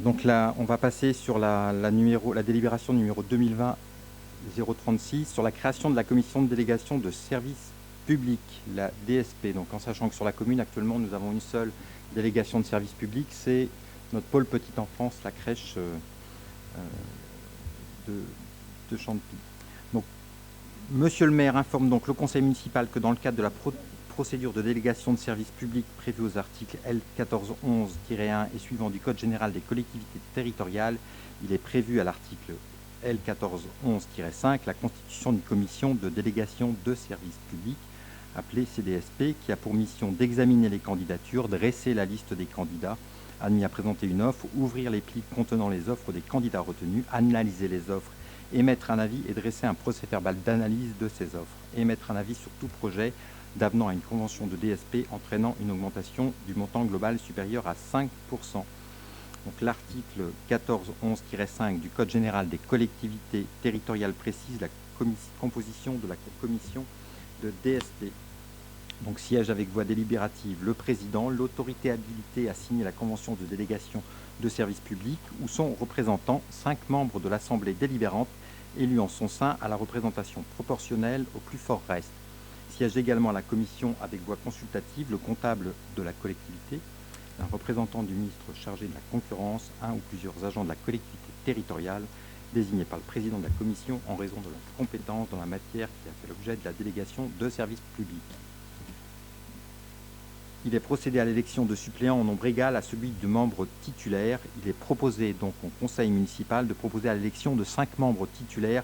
Donc là, on va passer sur la délibération numéro 2020-036 sur la création de la commission de délégation de services publics, la DSP. Donc en sachant que sur la commune, actuellement, nous avons une seule délégation de services publics, c'est notre pôle petite enfance, la crèche de Champy. Donc, Monsieur le maire informe donc le conseil municipal que dans le cadre de la procédure de délégation de services publics prévue aux articles L 1411-1 et suivant du Code général des collectivités territoriales, il est prévu à l'article L 1411-5 la constitution d'une commission de délégation de services publics appelée CDSP qui a pour mission d'examiner les candidatures, dresser la liste des candidats admis à présenter une offre, ouvrir les plis contenant les offres des candidats retenus, analyser les offres, émettre un avis et dresser un procès-verbal d'analyse de ces offres, émettre un avis sur tout projet d'avenant à une convention de DSP entraînant une augmentation du montant global supérieur à 5%. Donc l'article 1411-5 du Code général des collectivités territoriales précise la composition de la commission de DSP. Donc siège avec voix délibérative le président, l'autorité habilitée à signer la convention de délégation de services publics ou son représentant, 5 membres de l'Assemblée délibérante élus en son sein à la représentation proportionnelle au plus fort reste. Siège également à la commission avec voix consultative le comptable de la collectivité, un représentant du ministre chargé de la concurrence, un ou plusieurs agents de la collectivité territoriale désignés par le président de la commission en raison de leur compétence dans la matière qui a fait l'objet de la délégation de services publics. Il est procédé à l'élection de suppléants en nombre égal à celui de membres titulaires. Il est proposé donc au conseil municipal de proposer à l'élection de 5 membres titulaires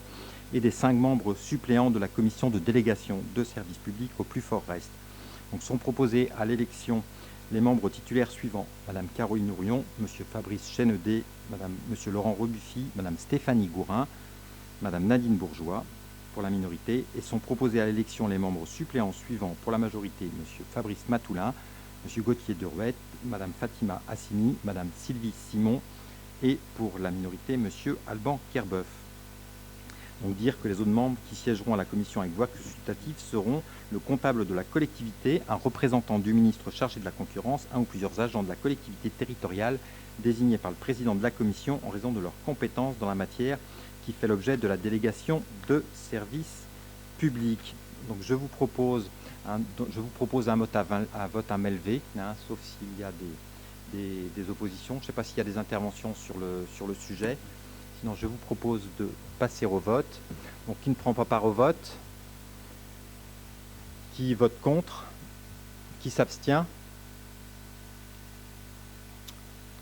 et des 5 membres suppléants de la commission de délégation de services publics au plus fort reste. Donc sont proposés à l'élection les membres titulaires suivants: Madame Caroline Nourion, Monsieur Fabrice Chénedé, Monsieur Laurent Rebuffy, Madame Stéphanie Gourin, Madame Nadine Bourgeois pour la minorité, et sont proposés à l'élection les membres suppléants suivants pour la majorité: Monsieur Fabrice Matoulin, Monsieur Gauthier Derouette, Madame Fatima Assimi, Madame Sylvie Simon, et pour la minorité, Monsieur Alban Kerbeuf. Donc dire que les autres membres qui siégeront à la commission avec voix consultative seront le comptable de la collectivité, un représentant du ministre chargé de la concurrence, un ou plusieurs agents de la collectivité territoriale désignés par le président de la commission en raison de leurs compétences dans la matière qui fait l'objet de la délégation de services publics. Donc je vous propose un vote à main levée, sauf s'il y a des oppositions. Je ne sais pas s'il y a des interventions sur le sujet. Sinon, je vous propose de passer au vote. Donc, qui ne prend pas part au vote? Qui vote contre? Qui s'abstient?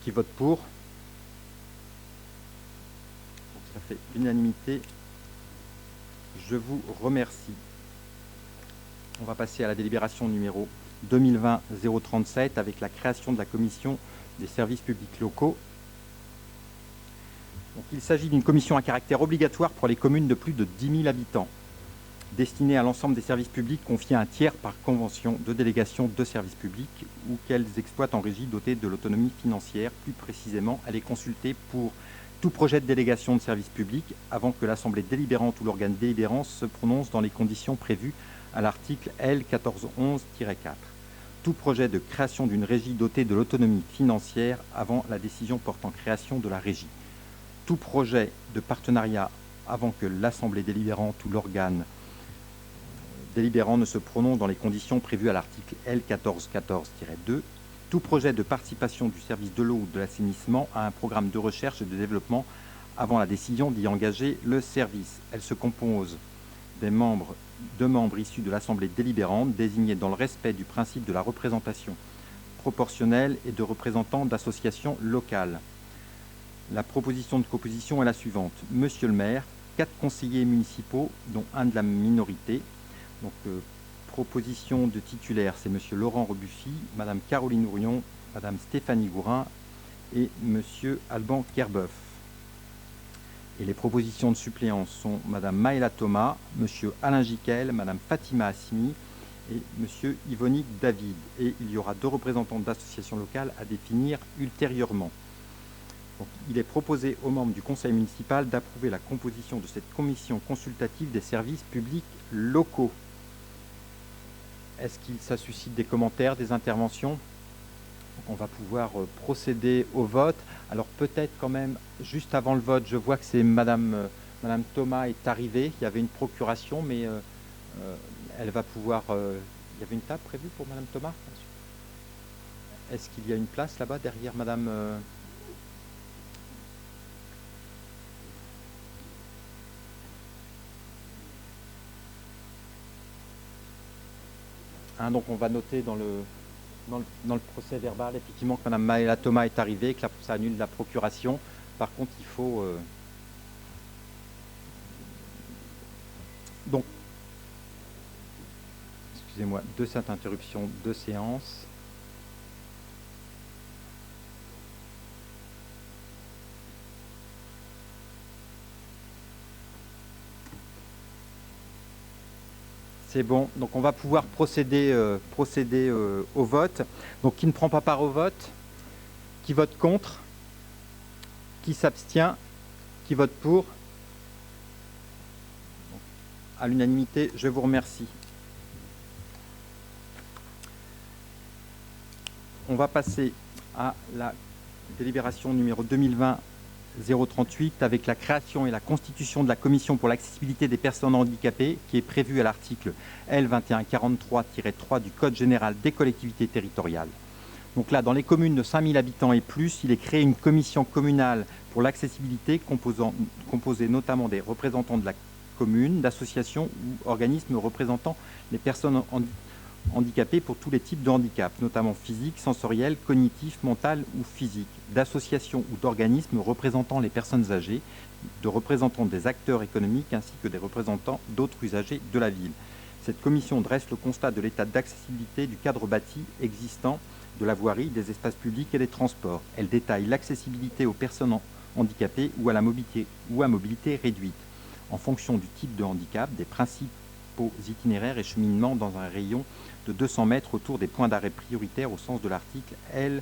Qui vote pour? Donc, ça fait l'unanimité. Je vous remercie. On va passer à la délibération numéro 2020-037 avec la création de la commission des services publics locaux. Donc, il s'agit d'une commission à caractère obligatoire pour les communes de plus de 10 000 habitants, destinée à l'ensemble des services publics confiés à un tiers par convention de délégation de services publics ou qu'elles exploitent en régie dotée de l'autonomie financière. Plus précisément, elle est consultée pour tout projet de délégation de services publics avant que l'Assemblée délibérante ou l'organe délibérant se prononce dans les conditions prévues à l'article L 1411-4. Tout projet de création d'une régie dotée de l'autonomie financière avant la décision portant création de la régie. Tout projet de partenariat avant que l'Assemblée délibérante ou l'organe délibérant ne se prononce dans les conditions prévues à l'article L 1414-2. tout projet de participation du service de l'eau ou de l'assainissement à un programme de recherche et de développement avant la décision d'y engager le service. Elle se compose de membres issus de l'Assemblée délibérante, désignés dans le respect du principe de la représentation proportionnelle et de représentants d'associations locales. La proposition de composition est la suivante. Monsieur le maire, 4 conseillers municipaux, dont un de la minorité. Donc, proposition de titulaire, c'est monsieur Laurent Rebuffy, madame Caroline Ourion, madame Stéphanie Gourin et monsieur Alban Kerbeuf. Et les propositions de suppléance sont madame Maëla Thomas, monsieur Alain Giquel, madame Fatima Assimi et monsieur Yvonique David. Et il y aura 2 représentants d'associations locales à définir ultérieurement. Donc, il est proposé aux membres du conseil municipal d'approuver la composition de cette commission consultative des services publics locaux. Est-ce que ça suscite des commentaires, des interventions? Donc, on va pouvoir procéder au vote. Alors peut-être quand même, juste avant le vote, je vois que c'est madame Thomas est arrivée. Il y avait une procuration, mais elle va pouvoir... il y avait une table prévue pour madame Thomas? Est-ce qu'il y a une place là-bas derrière madame... donc on va noter dans le procès verbal effectivement que Mme Maëla Thomas est arrivée, que ça annule la procuration. Par contre, il faut... Donc, excusez-moi, de cette interruption de séance. C'est bon, donc on va pouvoir procéder au vote. Donc qui ne prend pas part au vote, qui vote contre, qui s'abstient, qui vote pour. À l'unanimité, je vous remercie. On va passer à la délibération numéro 2020-038 avec la création et la constitution de la commission pour l'accessibilité des personnes handicapées qui est prévue à l'article L2143-3 du Code général des collectivités territoriales. Donc là, dans les communes de 5000 habitants et plus, il est créé une commission communale pour l'accessibilité composée notamment des représentants de la commune, d'associations ou organismes représentant les personnes handicapés pour tous les types de handicap, notamment physique, sensoriel, cognitif, mental ou physique, d'associations ou d'organismes représentant les personnes âgées, de représentants des acteurs économiques ainsi que des représentants d'autres usagers de la ville. Cette commission dresse le constat de l'état d'accessibilité du cadre bâti existant, de la voirie, des espaces publics et des transports. Elle détaille l'accessibilité aux personnes handicapées ou à mobilité réduite, en fonction du type de handicap, des principaux itinéraires et cheminements dans un rayon de 200 mètres autour des points d'arrêt prioritaires au sens de l'article L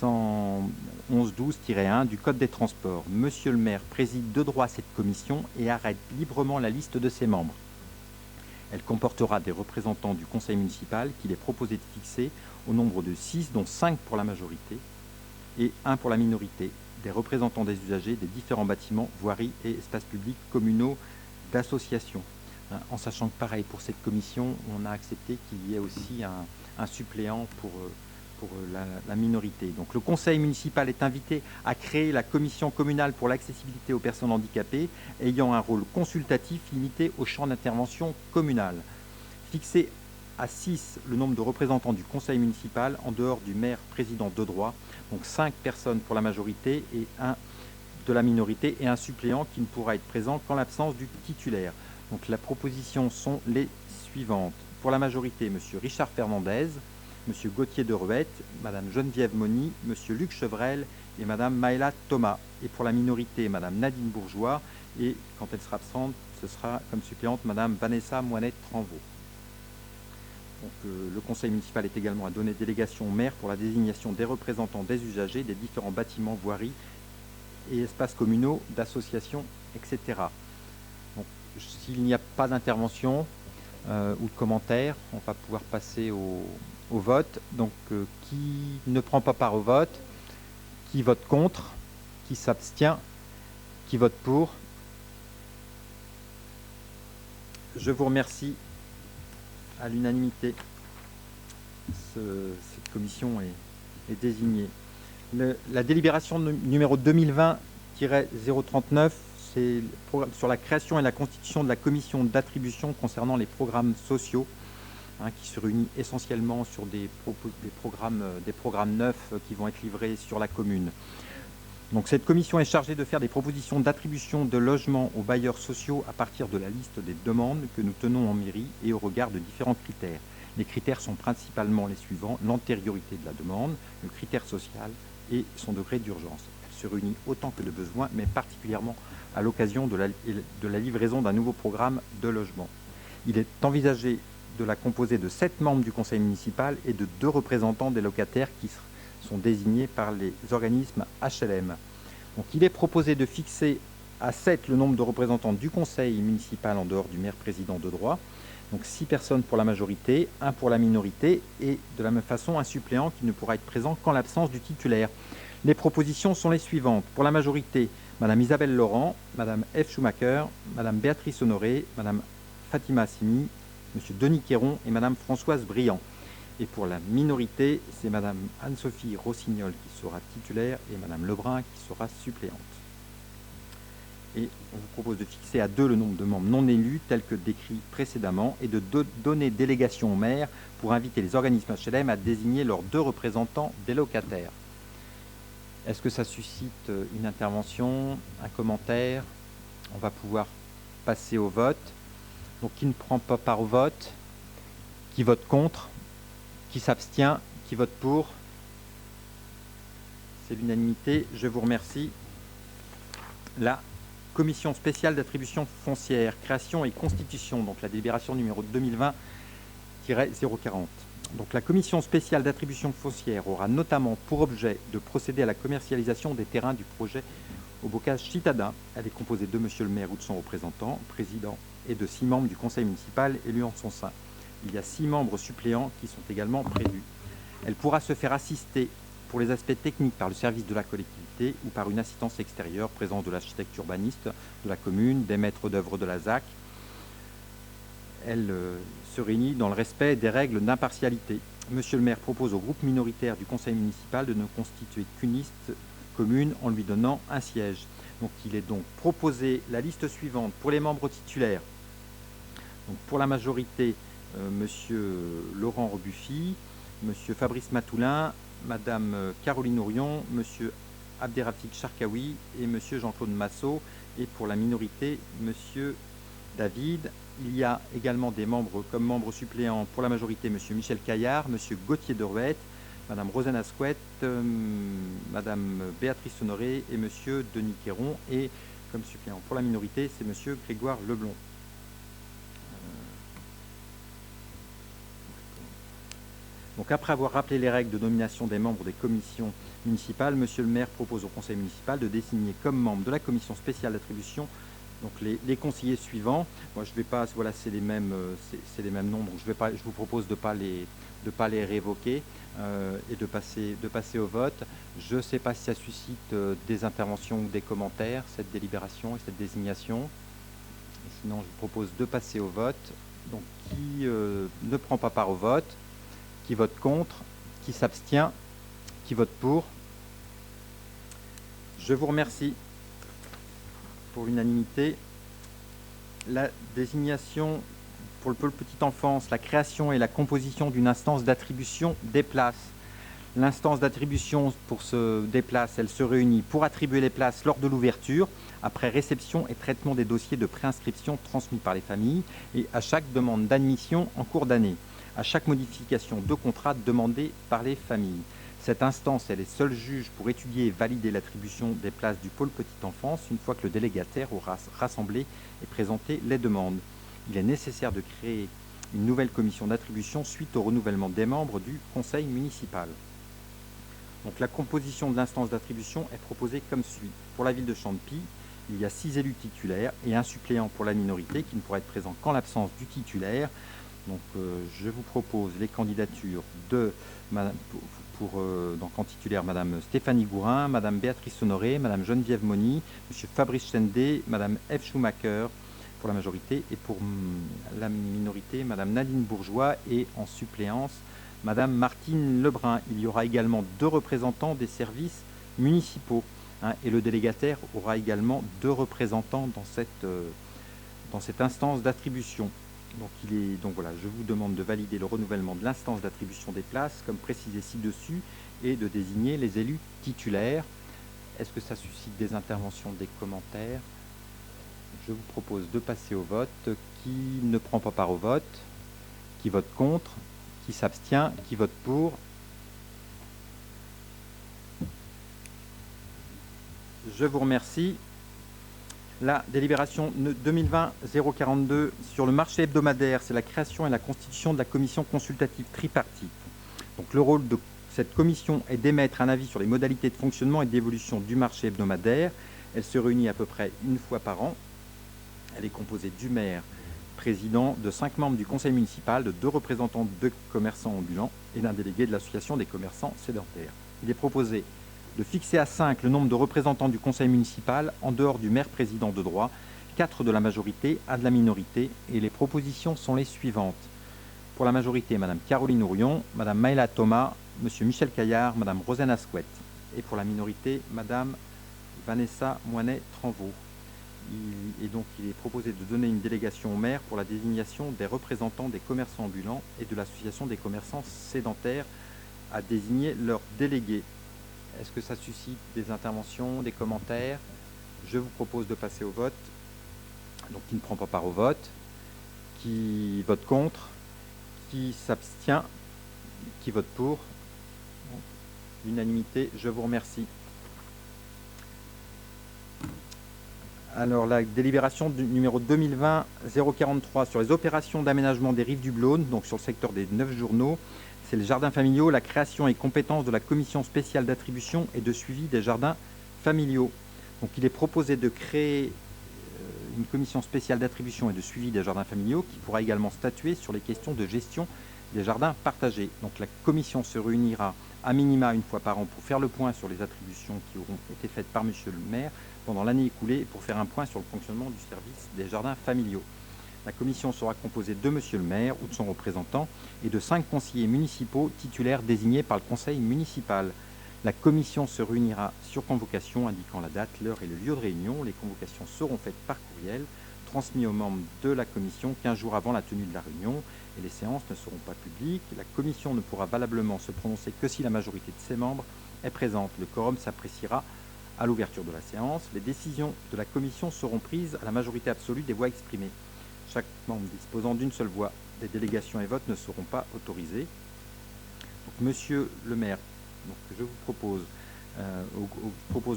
111-12-1 du Code des transports. Monsieur le maire préside de droit cette commission et arrête librement la liste de ses membres. Elle comportera des représentants du conseil municipal qu'il est proposé de fixer au nombre de 6, dont 5 pour la majorité et 1 pour la minorité, des représentants des usagers des différents bâtiments, voiries et espaces publics communaux d'associations. En sachant que pareil, pour cette commission, on a accepté qu'il y ait aussi un suppléant pour la minorité. Donc le conseil municipal est invité à créer la commission communale pour l'accessibilité aux personnes handicapées, ayant un rôle consultatif limité au champ d'intervention communal. Fixer à 6 le nombre de représentants du conseil municipal en dehors du maire président de droit, donc 5 personnes pour la majorité et 1 de la minorité et un suppléant qui ne pourra être présent qu'en l'absence du titulaire. Donc la proposition sont les suivantes. Pour la majorité, M. Richard Fernandez, M. Gauthier de Ruette, Mme Geneviève Moni, M. Luc Chevrel et Mme Maëla Thomas. Et pour la minorité, Mme Nadine Bourgeois et quand elle sera absente, ce sera comme suppléante Mme Vanessa Moinette-Tranvaux. Le conseil municipal est également à donner délégation au maire pour la désignation des représentants des usagers des différents bâtiments, voiries et espaces communaux, d'associations, etc. S'il n'y a pas d'intervention ou de commentaires, on va pouvoir passer au vote. Donc, qui ne prend pas part au vote, qui vote contre, qui s'abstient, qui vote pour. Je vous remercie à l'unanimité. cette commission est désignée. La délibération numéro 2020-039, c'est sur la création et la constitution de la commission d'attribution concernant les programmes sociaux, qui se réunit essentiellement sur des programmes neufs qui vont être livrés sur la commune. Donc cette commission est chargée de faire des propositions d'attribution de logements aux bailleurs sociaux à partir de la liste des demandes que nous tenons en mairie et au regard de différents critères. Les critères sont principalement les suivants: l'antériorité de la demande, le critère social et son degré d'urgence. Elle se réunit autant que de besoin, mais particulièrement à l'occasion de la livraison d'un nouveau programme de logement. Il est envisagé de la composer de 7 membres du conseil municipal et de 2 représentants des locataires qui sont désignés par les organismes HLM. Donc, il est proposé de fixer à 7 le nombre de représentants du conseil municipal en dehors du maire président de droit. Donc 6 personnes pour la majorité, 1 pour la minorité et de la même façon un suppléant qui ne pourra être présent qu'en l'absence du titulaire. Les propositions sont les suivantes. Pour la majorité, Madame Isabelle Laurent, Madame F. Schumacher, Madame Béatrice Honoré, Madame Fatima Assimi, Monsieur Denis Quéron et Madame Françoise Briand. Et pour la minorité, c'est Madame Anne-Sophie Rossignol qui sera titulaire et Madame Lebrun qui sera suppléante. Et on vous propose de fixer à 2 le nombre de membres non élus tel que décrit précédemment et de donner délégation au maire pour inviter les organismes HLM à désigner leurs 2 représentants des locataires. Est-ce que ça suscite une intervention, un commentaire? On va pouvoir passer au vote. Donc qui ne prend pas part au vote? Qui vote contre? Qui s'abstient? Qui vote pour? C'est l'unanimité. Je vous remercie. La commission spéciale d'attribution foncière, création et constitution, donc la délibération numéro 2020-040. Donc la commission spéciale d'attribution foncière aura notamment pour objet de procéder à la commercialisation des terrains du projet au bocage citadin. Elle est composée de monsieur le maire ou de son représentant, président, et de 6 membres du conseil municipal élus en son sein. Il y a 6 membres suppléants qui sont également prévus. Elle pourra se faire assister pour les aspects techniques par le service de la collectivité ou par une assistance extérieure, présence de l'architecte urbaniste de la commune, des maîtres d'œuvre de la ZAC. Elle se réunit dans le respect des règles d'impartialité. Monsieur le maire propose au groupe minoritaire du conseil municipal de ne constituer qu'une liste commune en lui donnant un siège. Donc il est donc proposé la liste suivante pour les membres titulaires. Donc pour la majorité, monsieur Laurent Rebuffy, monsieur Fabrice Matoulin, madame Caroline Ourion, monsieur Abderrafik Charkaoui et monsieur Jean-Claude Massot. Et pour la minorité, monsieur David. Il y a également des membres comme membres suppléants pour la majorité, monsieur Michel Caillard, monsieur Gauthier Derouette, madame Rosanne Asquette, madame Béatrice Honoré et monsieur Denis Quéron. Et comme suppléant pour la minorité, c'est monsieur Grégoire Leblond. Donc après avoir rappelé les règles de nomination des membres des commissions municipales, monsieur le maire propose au conseil municipal de désigner comme membres de la commission spéciale d'attribution donc les conseillers suivants. Moi je vais pas, voilà, c'est les mêmes noms, donc je vous propose de pas les révoquer et de passer au vote. Je ne sais pas si ça suscite des interventions ou des commentaires, cette délibération et cette désignation. Et sinon je vous propose de passer au vote. Donc qui ne prend pas part au vote? Qui vote contre? Qui s'abstient? Qui vote pour? Je vous remercie pour l'unanimité. La désignation pour le pôle petite enfance, la création et la composition d'une instance d'attribution des places. L'instance d'attribution des places, elle se réunit pour attribuer les places lors de l'ouverture, après réception et traitement des dossiers de préinscription transmis par les familles et à chaque demande d'admission en cours d'année, à chaque modification de contrat demandée par les familles. Cette instance, elle est seule juge pour étudier et valider l'attribution des places du pôle petite enfance une fois que le délégataire aura rassemblé et présenté les demandes. Il est nécessaire de créer une nouvelle commission d'attribution suite au renouvellement des membres du conseil municipal. Donc la composition de l'instance d'attribution est proposée comme suit. Pour la ville de Champy, il y a 6 élus titulaires et un suppléant pour la minorité qui ne pourra être présent qu'en l'absence du titulaire. Donc je vous propose les candidatures de en titulaire Madame Stéphanie Gourin, Madame Béatrice Honoré, Madame Geneviève Moni, Monsieur Fabrice Chendé, Madame F. Schumacher pour la majorité et pour la minorité Madame Nadine Bourgeois et en suppléance Madame Martine Lebrun. Il y aura également 2 représentants des services municipaux, hein, et le délégataire aura également 2 représentants dans cette instance d'attribution. Donc voilà, je vous demande de valider le renouvellement de l'instance d'attribution des places, comme précisé ci-dessus, et de désigner les élus titulaires. Est-ce que ça suscite des interventions, des commentaires? Je vous propose de passer au vote. Qui ne prend pas part au vote? Qui vote contre? Qui s'abstient? Qui vote pour? Je vous remercie. La délibération 2020-042 sur le marché hebdomadaire, c'est la création et la constitution de la commission consultative tripartite. Donc le rôle de cette commission est d'émettre un avis sur les modalités de fonctionnement et d'évolution du marché hebdomadaire. Elle se réunit à peu près une fois par an. Elle est composée du maire, président, de 5 membres du conseil municipal, de 2 représentants de commerçants ambulants et d'un délégué de l'association des commerçants sédentaires. Il est proposé de fixer à 5 le nombre de représentants du conseil municipal en dehors du maire président de droit, 4 de la majorité, 1 de la minorité, et les propositions sont les suivantes. Pour la majorité, Madame Caroline Ourion, Madame Maëla Thomas, Monsieur Michel Caillard, Madame Rosanne Asquette. Et pour la minorité, Madame Vanessa Moinet-Tranvaux. Il est proposé de donner une délégation au maire pour la désignation des représentants des commerçants ambulants et de l'association des commerçants sédentaires à désigner leurs délégués. Est-ce que ça suscite des interventions, des commentaires? Je vous propose de passer au vote. Donc, qui ne prend pas part au vote? Qui vote contre? Qui s'abstient? Qui vote pour? L'unanimité, je vous remercie. Alors, la délibération numéro 2020-043 sur les opérations d'aménagement des rives du Blône, donc sur le secteur des 9 journaux, c'est les jardins familiaux, la création et compétence de la commission spéciale d'attribution et de suivi des jardins familiaux. Donc, il est proposé de créer une commission spéciale d'attribution et de suivi des jardins familiaux qui pourra également statuer sur les questions de gestion des jardins partagés. Donc, la commission se réunira à minima une fois par an pour faire le point sur les attributions qui auront été faites par Monsieur le maire pendant l'année écoulée et pour faire un point sur le fonctionnement du service des jardins familiaux. La commission sera composée de Monsieur le maire ou de son représentant et de 5 conseillers municipaux titulaires désignés par le conseil municipal. La commission se réunira sur convocation indiquant la date, l'heure et le lieu de réunion. Les convocations seront faites par courriel, transmis aux membres de la commission 15 jours avant la tenue de la réunion et les séances ne seront pas publiques. La commission ne pourra valablement se prononcer que si la majorité de ses membres est présente. Le quorum s'appréciera à l'ouverture de la séance. Les décisions de la commission seront prises à la majorité absolue des voix exprimées. Chaque membre disposant d'une seule voix, des délégations et votes ne seront pas autorisés. Donc, Monsieur le maire, donc, je vous propose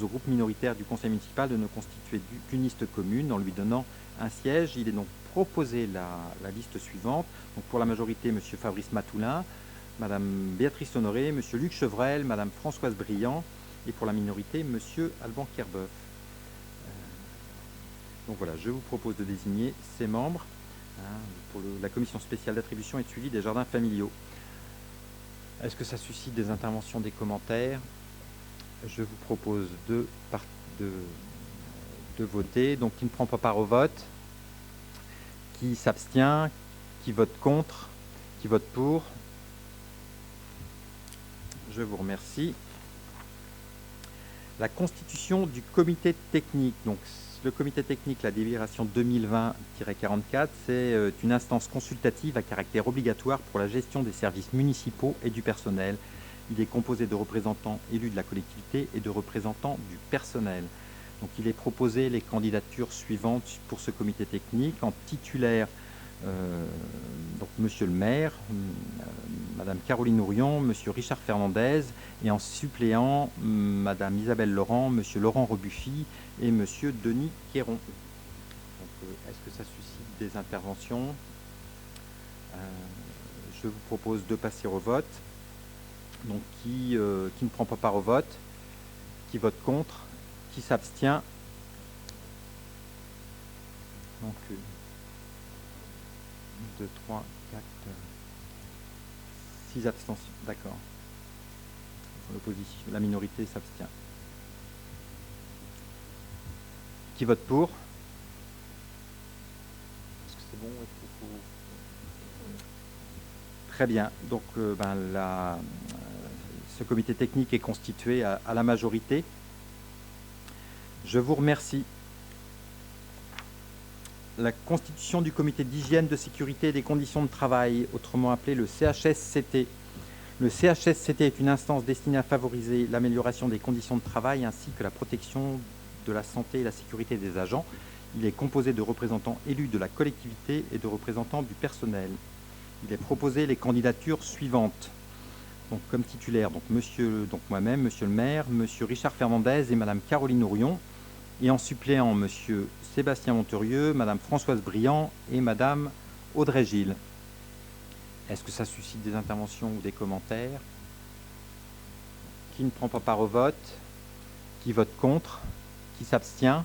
au groupe minoritaire du conseil municipal de ne constituer qu'une liste commune en lui donnant un siège. Il est donc proposé la liste suivante. Donc, pour la majorité, Monsieur Fabrice Matoulin, Madame Béatrice Honoré, Monsieur Luc Chevrel, Madame Françoise Briand, et pour la minorité, Monsieur Alban Kerbeuf. Donc voilà, je vous propose de désigner ces membres pour la commission spéciale d'attribution et de suivi des jardins familiaux. Est-ce que ça suscite des interventions, des commentaires? Je vous propose de voter. Donc, qui ne prend pas part au vote? Qui s'abstient? Qui vote contre? Qui vote pour? Je vous remercie. La constitution du comité technique. Donc, le comité technique, la délibération 2020-44, c'est une instance consultative à caractère obligatoire pour la gestion des services municipaux et du personnel. Il est composé de représentants élus de la collectivité et de représentants du personnel. Donc, il est proposé les candidatures suivantes pour ce comité technique. En titulaire, donc Monsieur le maire, Madame Caroline Ourion, Monsieur Richard Fernandez, et en suppléant, Madame Isabelle Laurent, Monsieur Laurent Rebuffy et Monsieur Denis Quéron. Est-ce que ça suscite des interventions? Je vous propose de passer au vote. Donc, qui ne prend pas part au vote? Qui vote contre? Qui s'abstient? Donc, 2, 3, 4, 6 abstentions. D'accord. L'opposition, la minorité s'abstient. Qui vote pour? Est-ce que c'est bon? Très bien. Donc, ce comité technique est constitué à la majorité. Je vous remercie. La constitution du comité d'hygiène, de sécurité et des conditions de travail, autrement appelé le CHSCT. Le CHSCT est une instance destinée à favoriser l'amélioration des conditions de travail ainsi que la protection de la santé et la sécurité des agents. Il est composé de représentants élus de la collectivité et de représentants du personnel. Il est proposé les candidatures suivantes. Donc, comme titulaire, moi-même, monsieur le maire, monsieur Richard Fernandez et madame Caroline Ourion. Et en suppléant, monsieur Sébastien Monterieux, madame Françoise Briand et madame Audrey Gilles. Est-ce que ça suscite des interventions ou des commentaires? Qui ne prend pas part au vote? Qui vote contre? Qui s'abstient?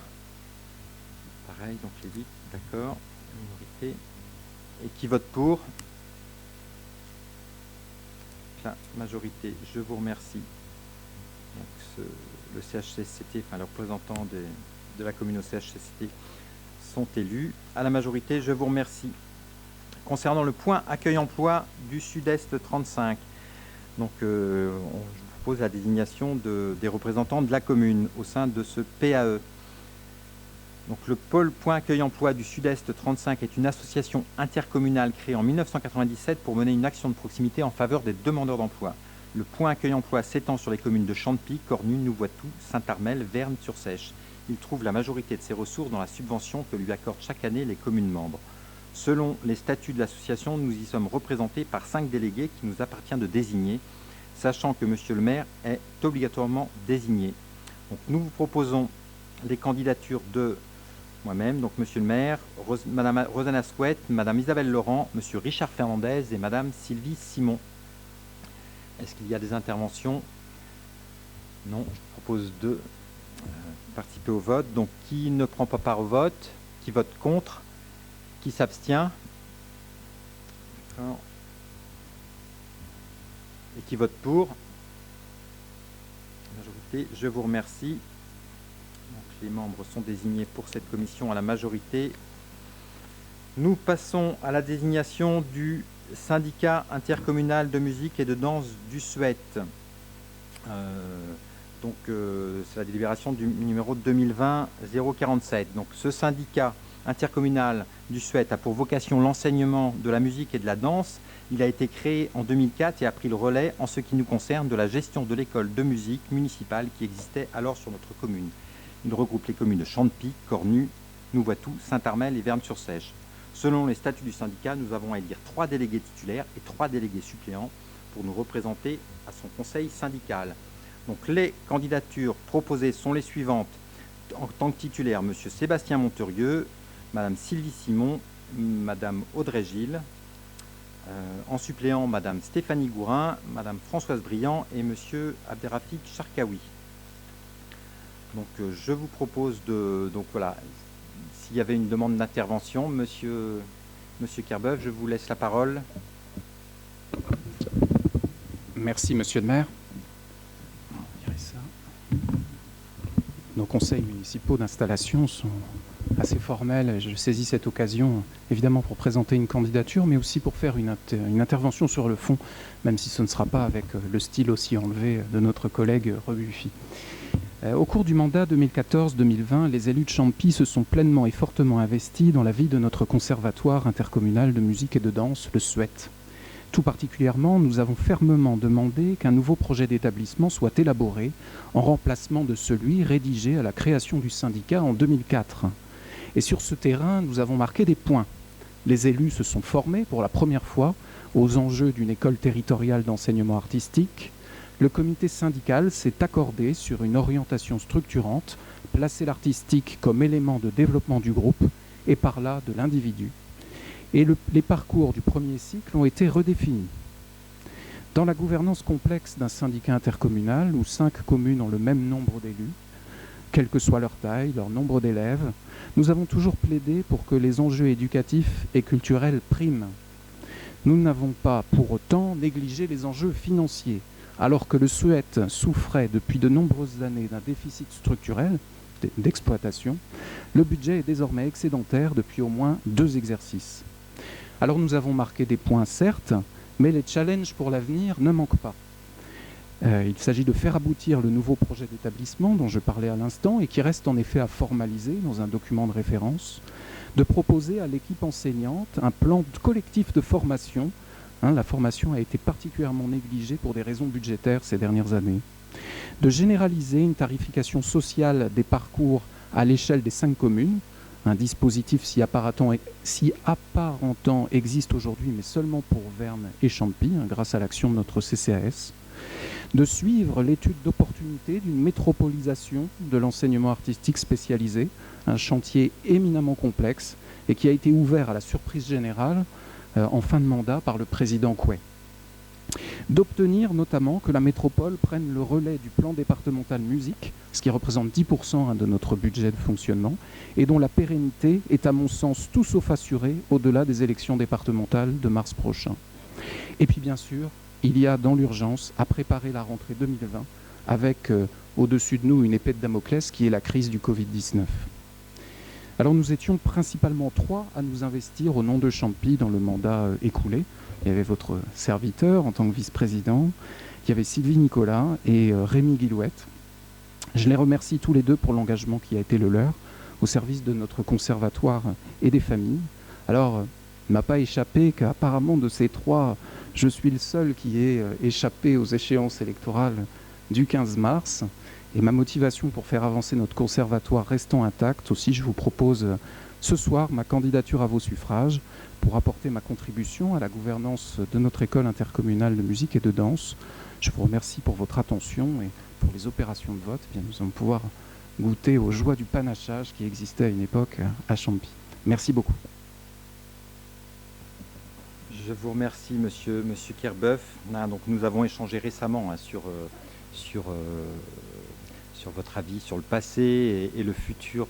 Pareil, donc les 8, d'accord, minorité. Et qui vote pour? La majorité, je vous remercie. Donc le CHSCT, enfin les représentants de la commune au CHSCT sont élus. À la majorité, je vous remercie. Concernant le point accueil-emploi du Sud-Est 35, donc je vous propose la désignation des représentants de la commune au sein de ce PAE. Donc, le pôle point accueil-emploi du Sud-Est 35 est une association intercommunale créée en 1997 pour mener une action de proximité en faveur des demandeurs d'emploi. Le point accueil-emploi s'étend sur les communes de Chantepie, Cornu, Nouvoitou, Saint-Armel, Verne-sur-Sèche. Il trouve la majorité de ses ressources dans la subvention que lui accordent chaque année les communes membres. Selon les statuts de l'association, nous y sommes représentés par 5 délégués qui nous appartient de désigner, sachant que monsieur le maire est obligatoirement désigné. Donc, nous vous proposons les candidatures de moi-même, donc monsieur le maire, madame Rosanna Souette, madame Isabelle Laurent, monsieur Richard Fernandez et madame Sylvie Simon. Est-ce qu'il y a des interventions? Non, je propose de participer au vote. Donc, qui ne prend pas part au vote? Qui vote contre? Qui s'abstient? Et qui vote pour? Majorité, je vous remercie. Donc, les membres sont désignés pour cette commission à la majorité. Nous passons à la désignation du syndicat intercommunal de musique et de danse du Suet. C'est la délibération du numéro 2020-047. Donc, ce syndicat intercommunal du Suet a pour vocation l'enseignement de la musique et de la danse. Il a été créé en 2004 et a pris le relais en ce qui nous concerne de la gestion de l'école de musique municipale qui existait alors sur notre commune. Il regroupe les communes de Chantepie, Cornu, Nouvoitou, Saint-Armel et Verne-sur-Sèche. Selon les statuts du syndicat, nous avons à élire 3 délégués titulaires et 3 délégués suppléants pour nous représenter à son conseil syndical. Donc, les candidatures proposées sont les suivantes. En tant que titulaire, M. Sébastien Monterieux, Mme Sylvie Simon, Mme Audrey Gilles. En suppléant, Mme Stéphanie Gourin, Mme Françoise Briand et M. Abderrafik Charkaoui. Donc, je vous propose de... Donc, voilà, s'il y avait une demande d'intervention, Monsieur Kerbeuf, je vous laisse la parole. Merci, Monsieur le maire. Nos conseils municipaux d'installation sont assez formels. Je saisis cette occasion, évidemment, pour présenter une candidature, mais aussi pour faire une intervention sur le fond, même si ce ne sera pas avec le style aussi enlevé de notre collègue Rebuffi. Au cours du mandat 2014-2020, les élus de Chantepie se sont pleinement et fortement investis dans la vie de notre conservatoire intercommunal de musique et de danse, le Suet. Tout particulièrement, nous avons fermement demandé qu'un nouveau projet d'établissement soit élaboré en remplacement de celui rédigé à la création du syndicat en 2004. Et sur ce terrain, nous avons marqué des points. Les élus se sont formés pour la première fois aux enjeux d'une école territoriale d'enseignement artistique. Le comité syndical s'est accordé sur une orientation structurante, placer l'artistique comme élément de développement du groupe et par là de l'individu. Et les parcours du premier cycle ont été redéfinis. Dans la gouvernance complexe d'un syndicat intercommunal où 5 communes ont le même nombre d'élus, quelle que soit leur taille, leur nombre d'élèves, nous avons toujours plaidé pour que les enjeux éducatifs et culturels priment. Nous n'avons pas pour autant négligé les enjeux financiers, alors que le Suet souffrait depuis de nombreuses années d'un déficit structurel d'exploitation. Le budget est désormais excédentaire depuis au moins 2 exercices. Alors nous avons marqué des points certes, Mais les challenges pour l'avenir ne manquent pas. Il s'agit de faire aboutir le nouveau projet d'établissement dont je parlais à l'instant et qui reste en effet à formaliser dans un document de référence, de proposer à l'équipe enseignante un plan collectif de formation. La formation a été particulièrement négligée pour des raisons budgétaires ces dernières années. De généraliser une tarification sociale des parcours à l'échelle des 5 communes. Un dispositif si apparentant existe aujourd'hui, mais seulement pour Verne et Champy, grâce à l'action de notre CCAS. De suivre l'étude d'opportunité d'une métropolisation de l'enseignement artistique spécialisé, un chantier éminemment complexe et qui a été ouvert à la surprise générale en fin de mandat par le président Coué. D'obtenir notamment que la métropole prenne le relais du plan départemental musique, ce qui représente 10% de notre budget de fonctionnement, et dont la pérennité est à mon sens tout sauf assurée au-delà des élections départementales de mars prochain. Et puis bien sûr, il y a dans l'urgence à préparer la rentrée 2020 avec au-dessus de nous une épée de Damoclès qui est la crise du Covid-19. Alors nous étions principalement 3 à nous investir au nom de Champy dans le mandat écoulé. Il y avait votre serviteur en tant que vice-président, il y avait Sylvie Nicolas et Rémi Guillouette. Je les remercie tous les deux pour l'engagement qui a été le leur au service de notre conservatoire et des familles. Alors, il ne m'a pas échappé qu'apparemment de ces 3, je suis le seul qui ait échappé aux échéances électorales du 15 mars. Et ma motivation pour faire avancer notre conservatoire restant intacte, aussi je vous propose ce soir ma candidature à vos suffrages pour apporter ma contribution à la gouvernance de notre école intercommunale de musique et de danse. Je vous remercie pour votre attention et pour les opérations de vote. Eh bien, nous allons pouvoir goûter aux joies du panachage qui existait à une époque à Champy. Merci beaucoup. Je vous remercie, monsieur Kerbeuf. Donc, nous avons échangé récemment sur votre avis sur le passé et le futur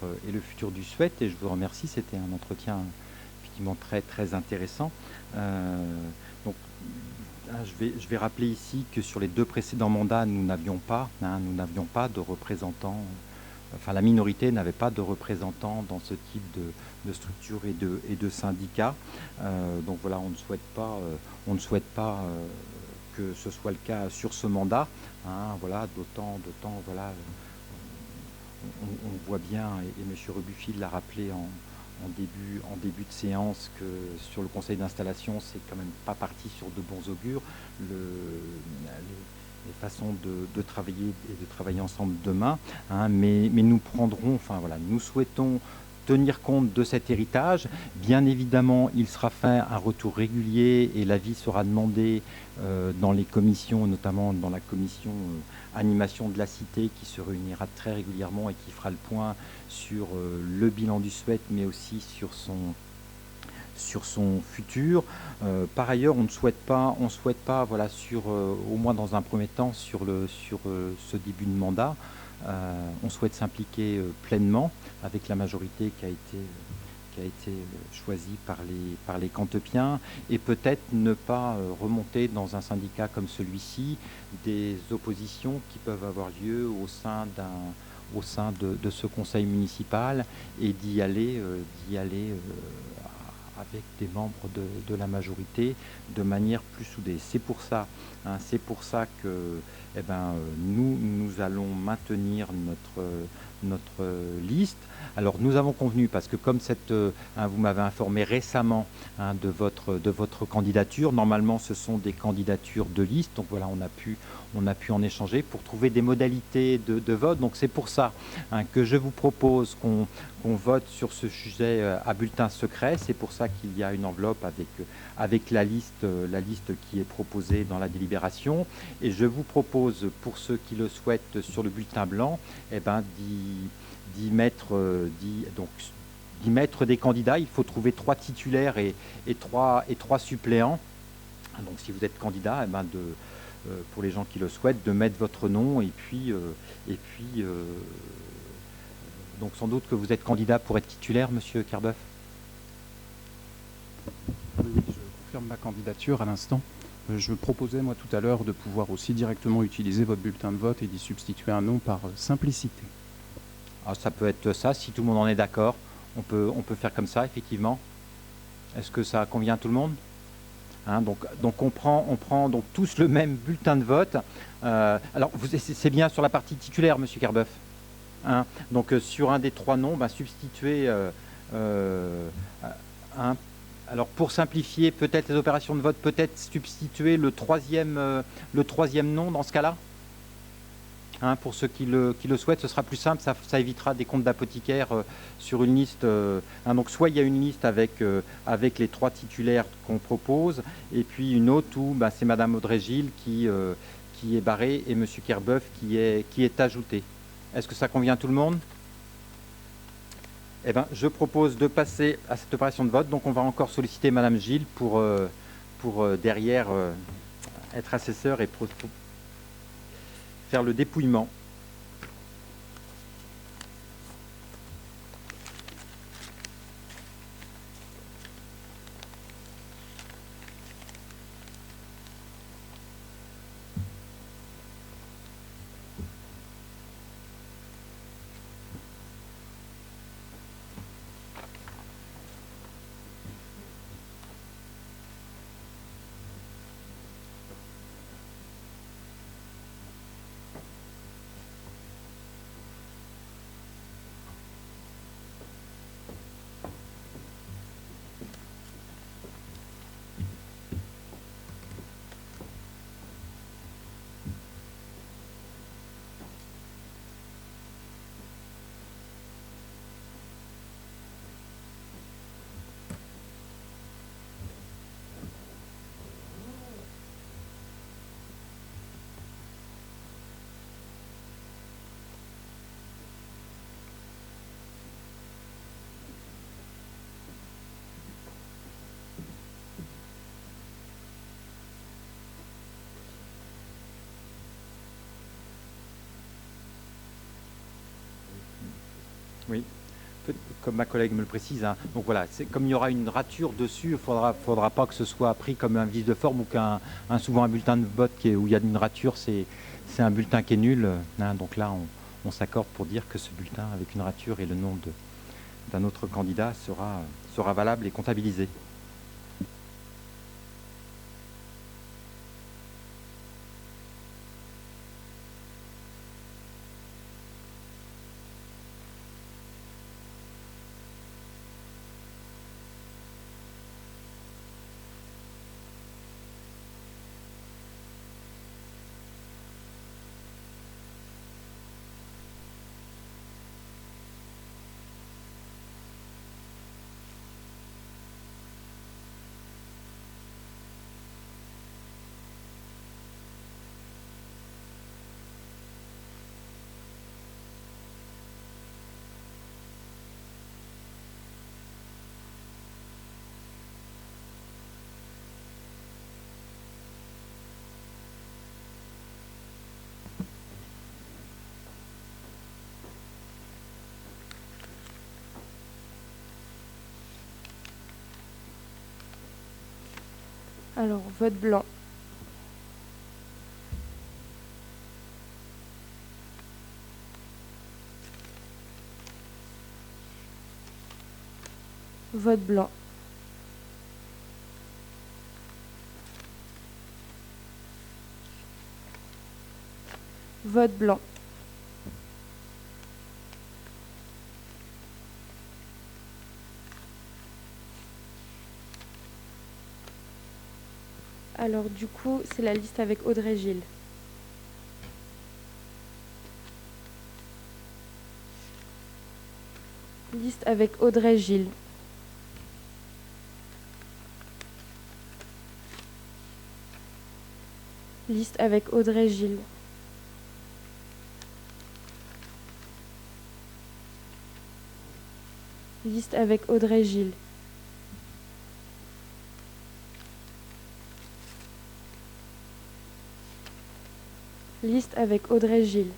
du Suède. Et je vous remercie. C'était un entretien effectivement très, très intéressant. Donc, je vais rappeler ici que sur les 2 précédents mandats, nous n'avions pas de représentants. Enfin, la minorité n'avait pas de représentants dans ce type de structure et de syndicats. Donc voilà, on ne souhaite pas que ce soit le cas sur ce mandat. Voilà, d'autant, voilà, on voit bien, et M. Rebuffi l'a rappelé en début de séance, que sur le conseil d'installation, c'est quand même pas parti sur de bons augures. Les façons de travailler et de travailler ensemble demain, mais nous prendrons, enfin voilà, nous souhaitons tenir compte de cet héritage. Bien évidemment, il sera fait un retour régulier et l'avis sera demandé dans les commissions, notamment dans la commission animation de la cité qui se réunira très régulièrement et qui fera le point sur le bilan du SWET, mais aussi sur son futur. Par ailleurs, on ne souhaite pas, voilà, au moins dans un premier temps, sur ce début de mandat, on souhaite s'impliquer pleinement avec la majorité qui a été choisie par les Cantepiens, et peut-être ne pas remonter dans un syndicat comme celui-ci des oppositions qui peuvent avoir lieu au sein de ce conseil municipal, et d'y aller avec des membres de la majorité de manière plus soudée. C'est pour ça que nous allons maintenir notre liste. Alors nous avons convenu, parce que comme vous m'avez informé récemment de votre candidature, normalement ce sont des candidatures de liste, donc voilà, on a pu en échanger pour trouver des modalités de vote. Donc c'est pour ça que je vous propose qu'on vote sur ce sujet à bulletin secret. C'est pour ça qu'il y a une enveloppe avec la liste qui est proposée dans la délibération. Et je vous propose, pour ceux qui le souhaitent, sur le bulletin blanc, d'y mettre des candidats. Il faut trouver 3 titulaires et 3 suppléants. Donc si vous êtes candidat, pour les gens qui le souhaitent, de mettre votre nom et puis donc sans doute que vous êtes candidat pour être titulaire, monsieur Kerbeuf. Oui, je confirme ma candidature à l'instant. Je proposais, moi, tout à l'heure, de pouvoir aussi directement utiliser votre bulletin de vote et d'y substituer un nom par simplicité. Alors, ça peut être ça, si tout le monde en est d'accord. On peut faire comme ça, effectivement. Est-ce que ça convient à tout le monde? Hein, donc on prend donc tous le même bulletin de vote. Alors c'est bien sur la partie titulaire, Monsieur Kerbeuf. Hein, donc sur un des 3 noms, substituer alors pour simplifier peut-être les opérations de vote, peut-être substituer le troisième nom dans ce cas-là. Hein, pour ceux qui le souhaitent, ce sera plus simple, ça évitera des comptes d'apothicaire sur une liste. Hein, donc soit il y a une liste avec les 3 titulaires qu'on propose, et puis une autre où c'est Madame Audrey-Gilles qui est barrée et Monsieur Kerbeuf qui est ajouté. Est-ce que ça convient à tout le monde? Eh bien, je propose de passer à cette opération de vote. Donc, on va encore solliciter Madame Gilles pour derrière être assesseur et faire le dépouillement. Oui, comme ma collègue me le précise. Hein. Donc voilà, comme il y aura une rature dessus, il ne faudra pas que ce soit pris comme un vice de forme ou souvent un bulletin de vote où il y a une rature, c'est un bulletin qui est nul. Hein. Donc là, on s'accorde pour dire que ce bulletin avec une rature et le nom d'un autre candidat sera valable et comptabilisé. Alors, vote blanc. Vote blanc. Vote blanc. Alors du coup, c'est la liste avec Audrey-Gilles. Liste avec Audrey-Gilles. Liste avec Audrey-Gilles. Liste avec Audrey-Gilles. Liste avec Audrey-Gilles.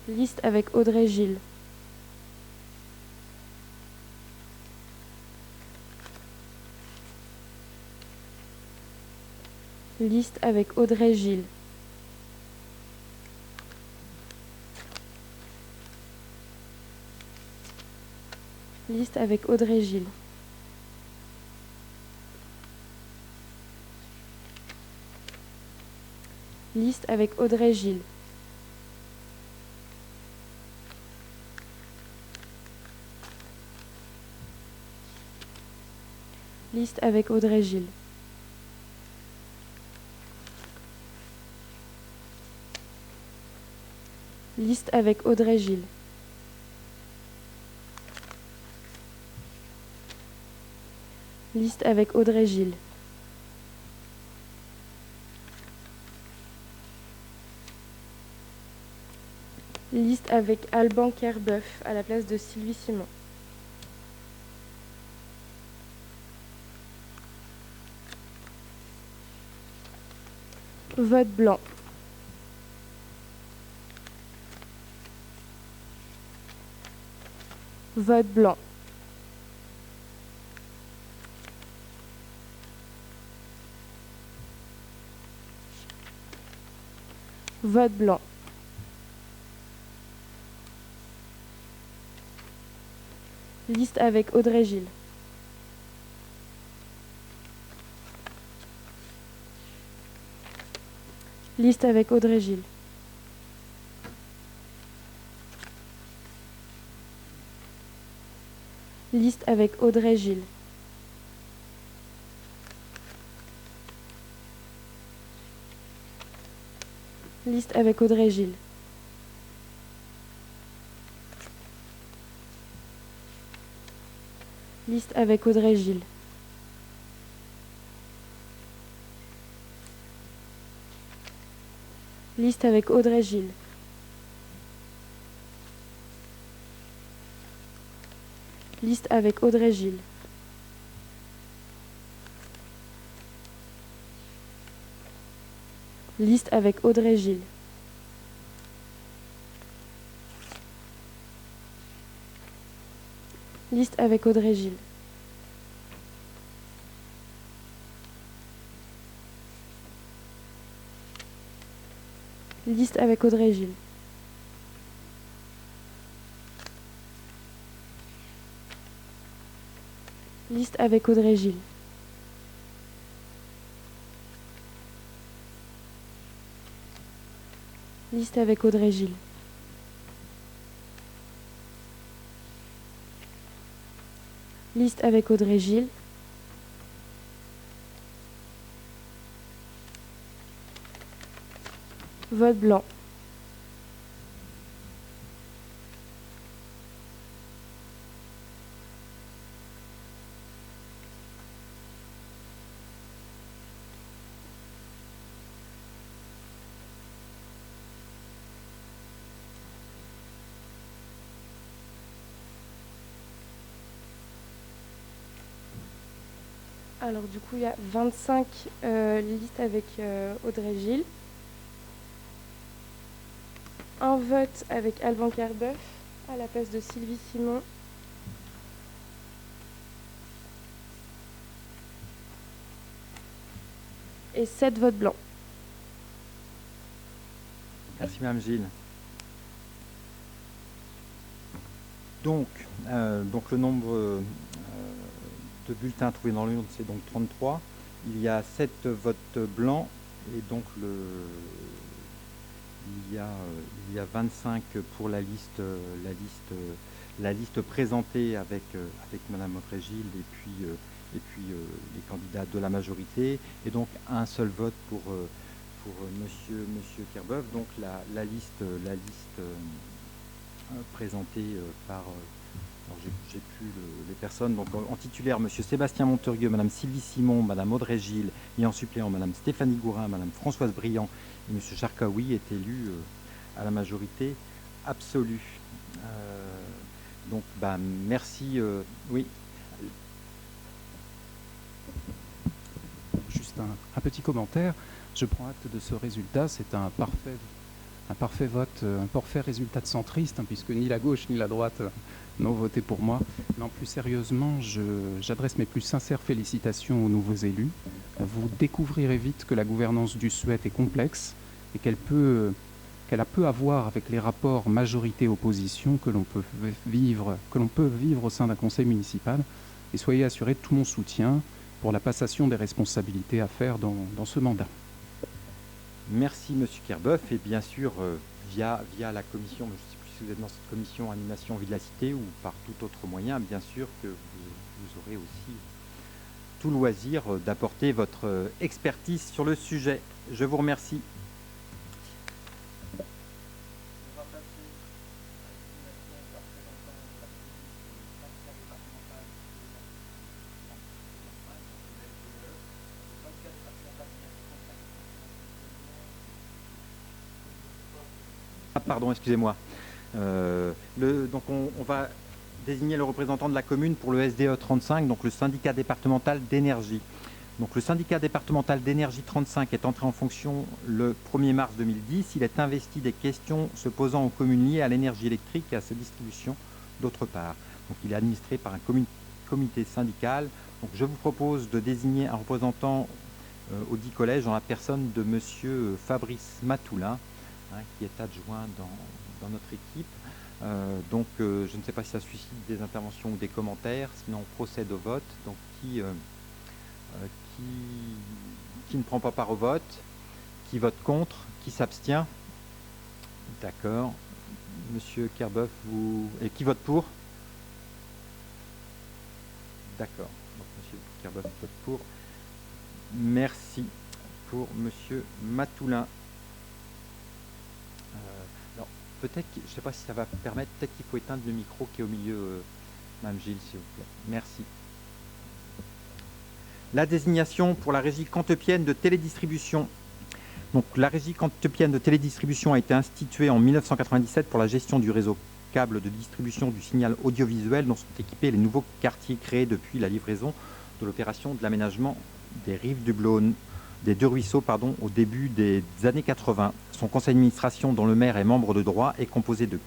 Liste avec Audrey-Gilles. Liste avec Audrey-Gilles. Liste avec Audrey Gilles. Liste avec Audrey Gilles. Liste avec Audrey Gilles. Liste avec Audrey Gilles. Liste avec Audrey Gilles. Liste avec Alban Kerbeuf à la place de Sylvie Simon. Vote blanc. Vote blanc. Vote blanc. Liste avec Audrey Gilles. Liste avec Audrey Gilles. Liste avec Audrey Gilles. Liste avec Audrey Gilles. Liste avec Audrey Gilles. Liste avec Audrey Gilles. Liste avec Audrey Gilles. Liste avec Audrey Gilles. Liste avec Audrey Gilles. Liste avec Audrey Gilles. Liste avec Audrey Gilles. Liste avec Audrey Gilles. Liste avec Audrey Gilles. Vote blanc. Alors du coup, il y a 25 listes avec Audrey Gilles. Un vote avec Alban Kerbeuf à la place de Sylvie Simon. Et 7 votes blancs. Merci Mme Gilles. Donc le nombre de bulletins trouvés dans l'urne, c'est donc 33. Il y a 7 votes blancs et donc il y a 25 pour la liste présentée avec Mme Audrey Gilles et puis les candidats de la majorité, et donc un seul vote pour Monsieur Kerbeuf. Donc la liste présentée par j'ai plus les personnes. Donc en titulaire, Monsieur Sébastien Monterieux, Madame Sylvie Simon, Madame Audrey Gilles, et en suppléant, Madame Stéphanie Gourin, Madame Françoise Briand et Monsieur Charkaoui est élu à la majorité absolue. Donc merci. Oui. Juste un petit commentaire. Je prends acte de ce résultat. C'est un parfait vote, un parfait résultat de centriste, puisque ni la gauche ni la droite n'ont voté pour moi. Non, plus sérieusement, j'adresse mes plus sincères félicitations aux nouveaux élus. Vous découvrirez vite que la gouvernance du Suet est complexe et qu'elle peut qu'elle a peu à voir avec les rapports majorité-opposition que l'on peut vivre au sein d'un conseil municipal. Et soyez assurés de tout mon soutien pour la passation des responsabilités à faire dans ce mandat. Merci Monsieur Kerboeuf, et bien sûr via la commission, je ne sais plus si vous êtes dans cette commission animation vie de la cité ou par tout autre moyen, bien sûr que vous aurez aussi tout loisir d'apporter votre expertise sur le sujet. Je vous remercie. Ah, pardon, excusez-moi. Donc on va désigner le représentant de la commune pour le SDE 35, donc le syndicat départemental d'énergie. Donc le syndicat départemental d'énergie 35 est entré en fonction le 1er mars 2010. Il est investi des questions se posant aux communes liées à l'énergie électrique et à sa distribution d'autre part. Donc il est administré par un comité syndical. Donc je vous propose de désigner un représentant au dit collège en la personne de monsieur Fabrice Matoulin, qui est adjoint dans notre équipe. Je ne sais pas si ça suscite des interventions ou des commentaires, sinon on procède au vote. Donc qui ne prend pas part au vote, qui vote contre, qui s'abstient. D'accord. Monsieur Kerboeuf, et qui vote pour? D'accord. Donc monsieur Kerboeuf vote pour. Merci pour monsieur Matoulin. Alors peut-être, je ne sais pas si ça va permettre, peut-être qu'il faut éteindre le micro qui est au milieu, Mme Gilles, s'il vous plaît. Merci. La désignation pour la régie cantepienne de télédistribution. Donc, la régie cantepienne de télédistribution a été instituée en 1997 pour la gestion du réseau câble de distribution du signal audiovisuel dont sont équipés les nouveaux quartiers créés depuis la livraison de l'opération de l'aménagement des rives du Blône, des deux ruisseaux, au début des années 80. Son conseil d'administration, dont le maire est membre de droit, est composé de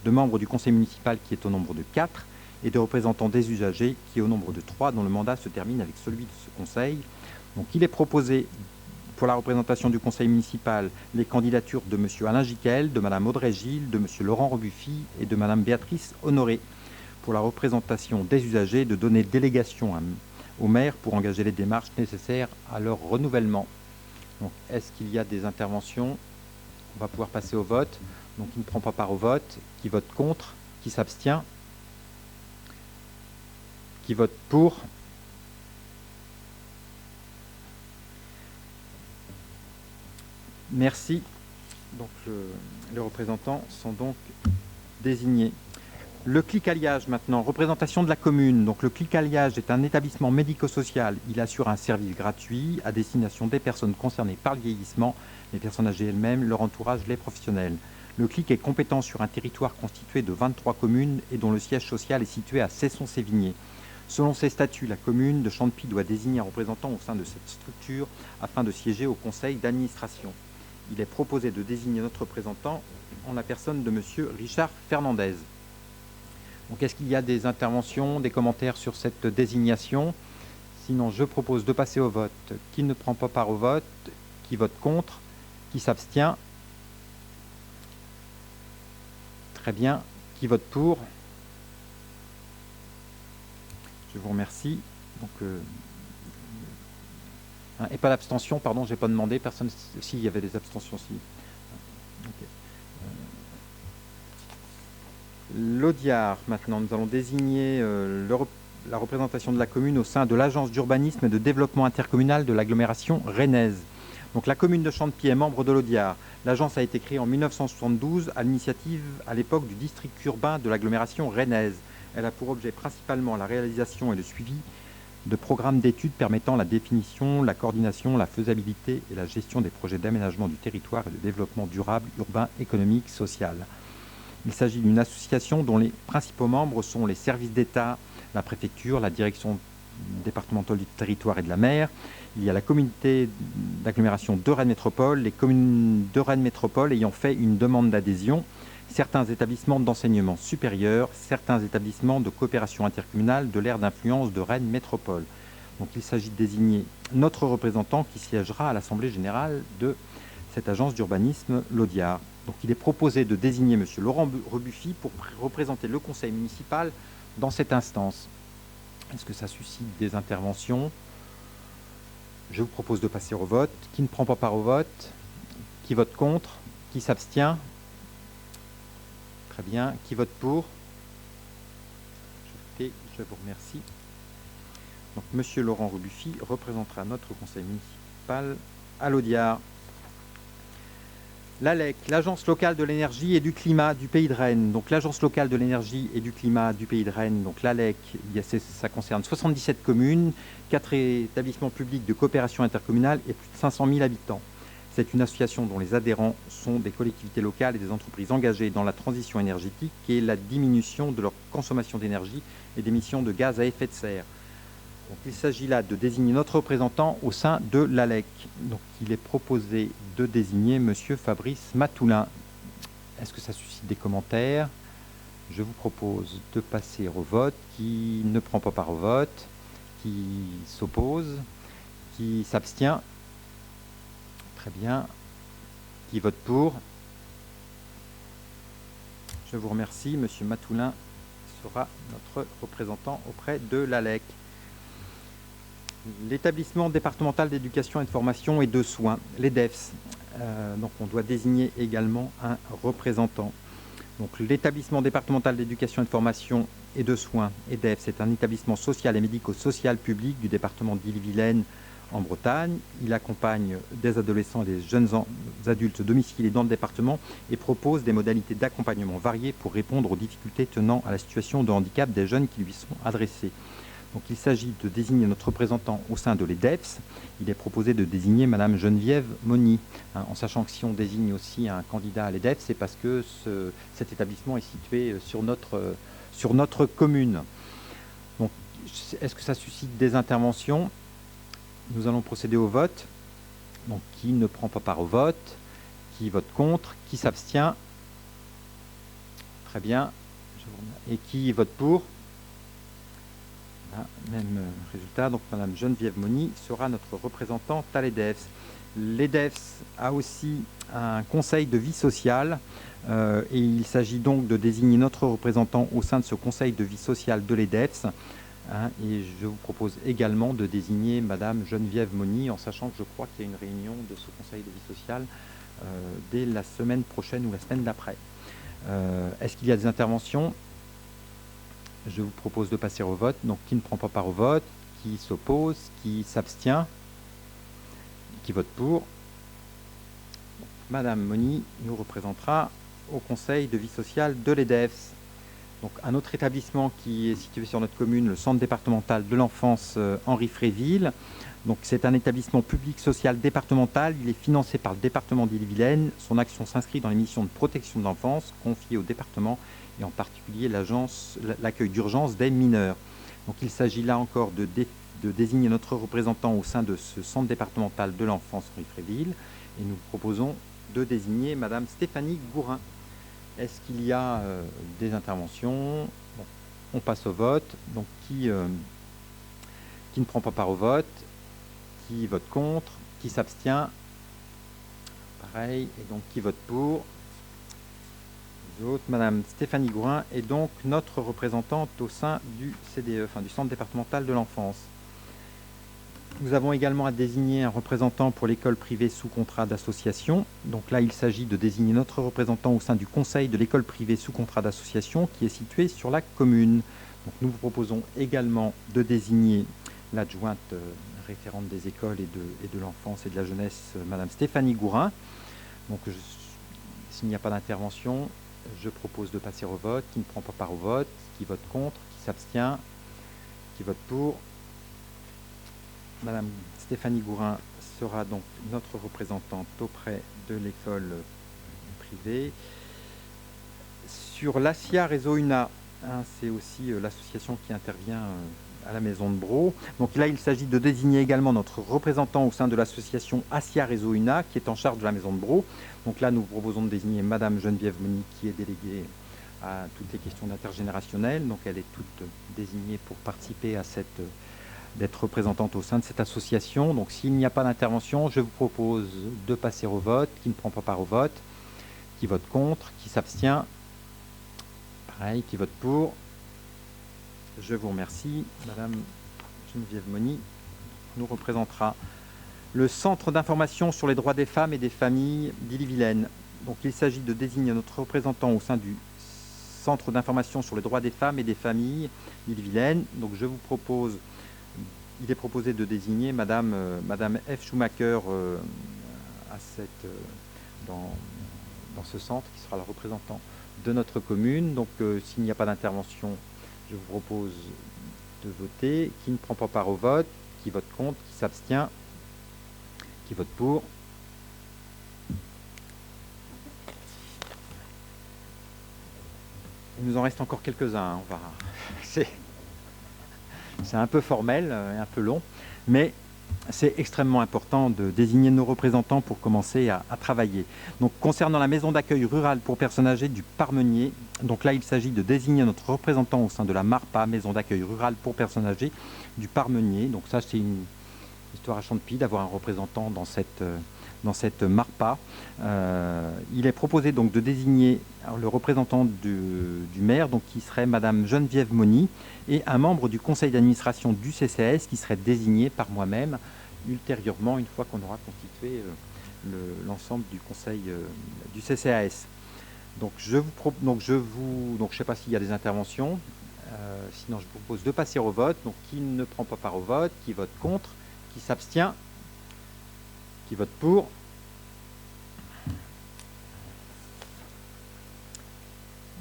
membres du conseil municipal qui est au nombre de 4 et de représentants des usagers qui est au nombre de 3, dont le mandat se termine avec celui de ce conseil. Donc il est proposé pour la représentation du conseil municipal les candidatures de M. Alain Jiquel, de Mme Audrey Gilles, de M. Laurent Rebuffi et de Mme Béatrice Honoré. Pour la représentation des usagers, de donner délégation au maire pour engager les démarches nécessaires à leur renouvellement. Donc est-ce qu'il y a des interventions? On va pouvoir passer au vote. Donc qui ne prend pas part au vote, qui vote contre, qui s'abstient, qui vote pour. Merci. Donc les représentants sont donc désignés. Le CLIC Alliage maintenant, représentation de la commune. Donc le CLIC Alliage est un établissement médico-social. Il assure un service gratuit à destination des personnes concernées par le vieillissement, les personnes âgées elles-mêmes, leur entourage, les professionnels. Le CLIC est compétent sur un territoire constitué de 23 communes et dont le siège social est situé à Cesson-Sévigné. Selon ses statuts, la commune de Chantepie doit désigner un représentant au sein de cette structure afin de siéger au conseil d'administration. Il est proposé de désigner notre représentant en la personne de M. Richard Fernandez. Donc, est-ce qu'il y a des interventions, des commentaires sur cette désignation? Sinon, je propose de passer au vote. Qui ne prend pas part au vote? Qui vote contre? Qui s'abstient? Très bien. Qui vote pour? Je vous remercie. Donc, et pas d'abstention, pardon, je n'ai pas demandé. Personne. Si, il y avait des abstentions, si. Okay. L'Audiard, maintenant, nous allons désigner la représentation de la commune au sein de l'Agence d'urbanisme et de développement intercommunal de l'agglomération rennaise. Donc la commune de Chantepie est membre de l'Audiard. L'agence a été créée en 1972 à l'initiative à l'époque du district urbain de l'agglomération rennaise. Elle a pour objet principalement la réalisation et le suivi de programmes d'études permettant la définition, la coordination, la faisabilité et la gestion des projets d'aménagement du territoire et de développement durable, urbain, économique, social. Il s'agit d'une association dont les principaux membres sont les services d'État, la préfecture, la direction départementale du territoire et de la mer. Il y a la communauté d'agglomération de Rennes Métropole, les communes de Rennes Métropole ayant fait une demande d'adhésion, certains établissements d'enseignement supérieur, certains établissements de coopération intercommunale de l'aire d'influence de Rennes Métropole. Donc il s'agit de désigner notre représentant qui siégera à l'Assemblée générale de cette agence d'urbanisme Laudiard. Donc il est proposé de désigner M. Laurent Rebuffy pour représenter le conseil municipal dans cette instance. Est-ce que ça suscite des interventions? Je vous propose de passer au vote. Qui ne prend pas part au vote? Qui vote contre? Qui s'abstient? Très bien. Qui vote pour? Je vous remercie. Donc, M. Laurent Rebuffy représentera notre conseil municipal à Laudiard. L'ALEC, l'Agence locale de l'énergie et du climat du Pays de Rennes. Donc l'Agence locale de l'énergie et du climat du Pays de Rennes, donc l'ALEC, ça concerne 77 communes, 4 établissements publics de coopération intercommunale et plus de 500 000 habitants. C'est une association dont les adhérents sont des collectivités locales et des entreprises engagées dans la transition énergétique et la diminution de leur consommation d'énergie et d'émissions de gaz à effet de serre. Donc, il s'agit là de désigner notre représentant au sein de l'ALEC. Donc, il est proposé de désigner M. Fabrice Matoulin. Est-ce que ça suscite des commentaires? Je vous propose de passer au vote. Qui ne prend pas part au vote? Qui s'oppose? Qui s'abstient? Très bien. Qui vote pour? Je vous remercie. M. Matoulin sera notre représentant auprès de l'ALEC. L'établissement départemental d'éducation et de formation et de soins, l'EDEFS. Donc on doit désigner également un représentant. Donc l'établissement départemental d'éducation et de formation et de soins, EDEFS, c'est un établissement social et médico-social public du département d'Ille-et-Vilaine en Bretagne. Il accompagne des adolescents et des jeunes adultes domiciliés dans le département et propose des modalités d'accompagnement variées pour répondre aux difficultés tenant à la situation de handicap des jeunes qui lui sont adressés. Donc, il s'agit de désigner notre représentant au sein de l'EDEFS. Il est proposé de désigner Madame Geneviève Moni, en sachant que si on désigne aussi un candidat à l'EDEFS, c'est parce que cet établissement est situé sur notre commune. Donc, est-ce que ça suscite des interventions? Nous allons procéder au vote. Donc, qui ne prend pas part au vote? Qui vote contre? Qui s'abstient? Très bien. Et qui vote pour? Même résultat, donc Madame Geneviève Moni sera notre représentante à l'EDEFS. L'EDEFS a aussi un conseil de vie sociale et il s'agit donc de désigner notre représentant au sein de ce conseil de vie sociale de l'EDEFS. Et je vous propose également de désigner Madame Geneviève Moni, en sachant que je crois qu'il y a une réunion de ce conseil de vie sociale dès la semaine prochaine ou la semaine d'après. Est-ce qu'il y a des interventions? Je vous propose de passer au vote. Donc, qui ne prend pas part au vote? Qui s'oppose? Qui s'abstient? Qui vote pour? Madame Moni nous représentera au conseil de vie sociale de l'EDEFS. Donc, un autre établissement qui est situé sur notre commune, le centre départemental de l'enfance Henri Fréville. Donc, c'est un établissement public social départemental. Il est financé par le département d'Ille-et-Vilaine. Son action s'inscrit dans les missions de protection de l'enfance confiées au département et en particulier l'accueil d'urgence des mineurs. Donc il s'agit là encore de désigner notre représentant au sein de ce centre départemental de l'enfance Henri Fréville et nous proposons de désigner Madame Stéphanie Gourin. Est-ce qu'il y a des interventions? Bon, on passe au vote. Donc qui ne prend pas part au vote? Qui vote contre? Qui s'abstient? Pareil. Et donc qui vote pour? Madame Stéphanie Gourin est donc notre représentante au sein du CDE, du Centre départemental de l'enfance. Nous avons également à désigner un représentant pour l'école privée sous contrat d'association. Donc là, il s'agit de désigner notre représentant au sein du conseil de l'école privée sous contrat d'association qui est située sur la commune. Donc nous vous proposons également de désigner l'adjointe référente des écoles et de l'enfance et de la jeunesse, Madame Stéphanie Gourin. Donc s'il n'y a pas d'intervention, je propose de passer au vote. Qui ne prend pas part au vote? Qui vote contre? Qui s'abstient? Qui vote pour? Madame Stéphanie Gourin sera donc notre représentante auprès de l'école privée. Sur l'ASIA Réseau UNA, c'est aussi l'association qui intervient à la Maison de Brault. Donc là, il s'agit de désigner également notre représentant au sein de l'association ASIA Réseau UNA qui est en charge de la Maison de Brault. Donc là, nous proposons de désigner Madame Geneviève Moni qui est déléguée à toutes les questions d'intergénérationnel. Donc elle est toute désignée pour participer à d'être représentante au sein de cette association. Donc s'il n'y a pas d'intervention, je vous propose de passer au vote. Qui ne prend pas part au vote, qui vote contre, qui s'abstient, pareil, qui vote pour. Je vous remercie. Madame Geneviève Moni nous représentera le Centre d'information sur les droits des femmes et des familles d'Ille-et-Vilaine. Donc il s'agit de désigner notre représentant au sein du Centre d'information sur les droits des femmes et des familles d'Ille-et-Vilaine. Donc je vous propose, il est proposé de désigner Madame F. Schumacher dans ce centre, qui sera le représentant de notre commune. Donc s'il n'y a pas d'intervention, je vous propose de voter. Qui ne prend pas part au vote, qui vote contre, qui s'abstient, qui vote pour. Il nous en reste encore quelques-uns. C'est un peu formel et un peu long, mais c'est extrêmement important de désigner nos représentants pour commencer à travailler. Donc, concernant la maison d'accueil rurale pour personnes âgées du Parmenier, donc là, il s'agit de désigner notre représentant au sein de la MARPA, maison d'accueil rurale pour personnes âgées du Parmenier. Donc ça, c'est une histoire à Chantepie d'avoir un représentant dans cette MARPA. Il est proposé donc de désigner le représentant du maire, donc qui serait Madame Geneviève Moni, et un membre du conseil d'administration du CCAS qui serait désigné par moi-même ultérieurement, une fois qu'on aura constitué l'ensemble du conseil du CCAS. Donc je ne sais pas s'il y a des interventions. Sinon, je vous propose de passer au vote. Donc qui ne prend pas part au vote, qui vote contre, qui s'abstient, qui vote pour.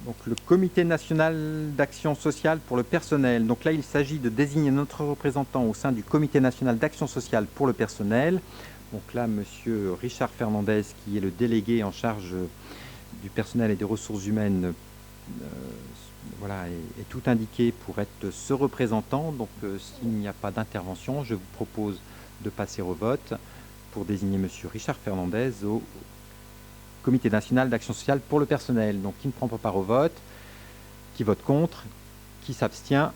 Donc le Comité national d'action sociale pour le personnel. Donc là, il s'agit de désigner notre représentant au sein du Comité national d'action sociale pour le personnel. Donc là, Monsieur Richard Fernandez, qui est le délégué en charge du personnel et des ressources humaines, voilà, est tout indiqué pour être ce représentant. Donc s'il n'y a pas d'intervention, je vous propose de passer au vote pour désigner Monsieur Richard Fernandez au Comité national d'action sociale pour le personnel. Donc qui ne prend pas part au vote, qui vote contre, qui s'abstient,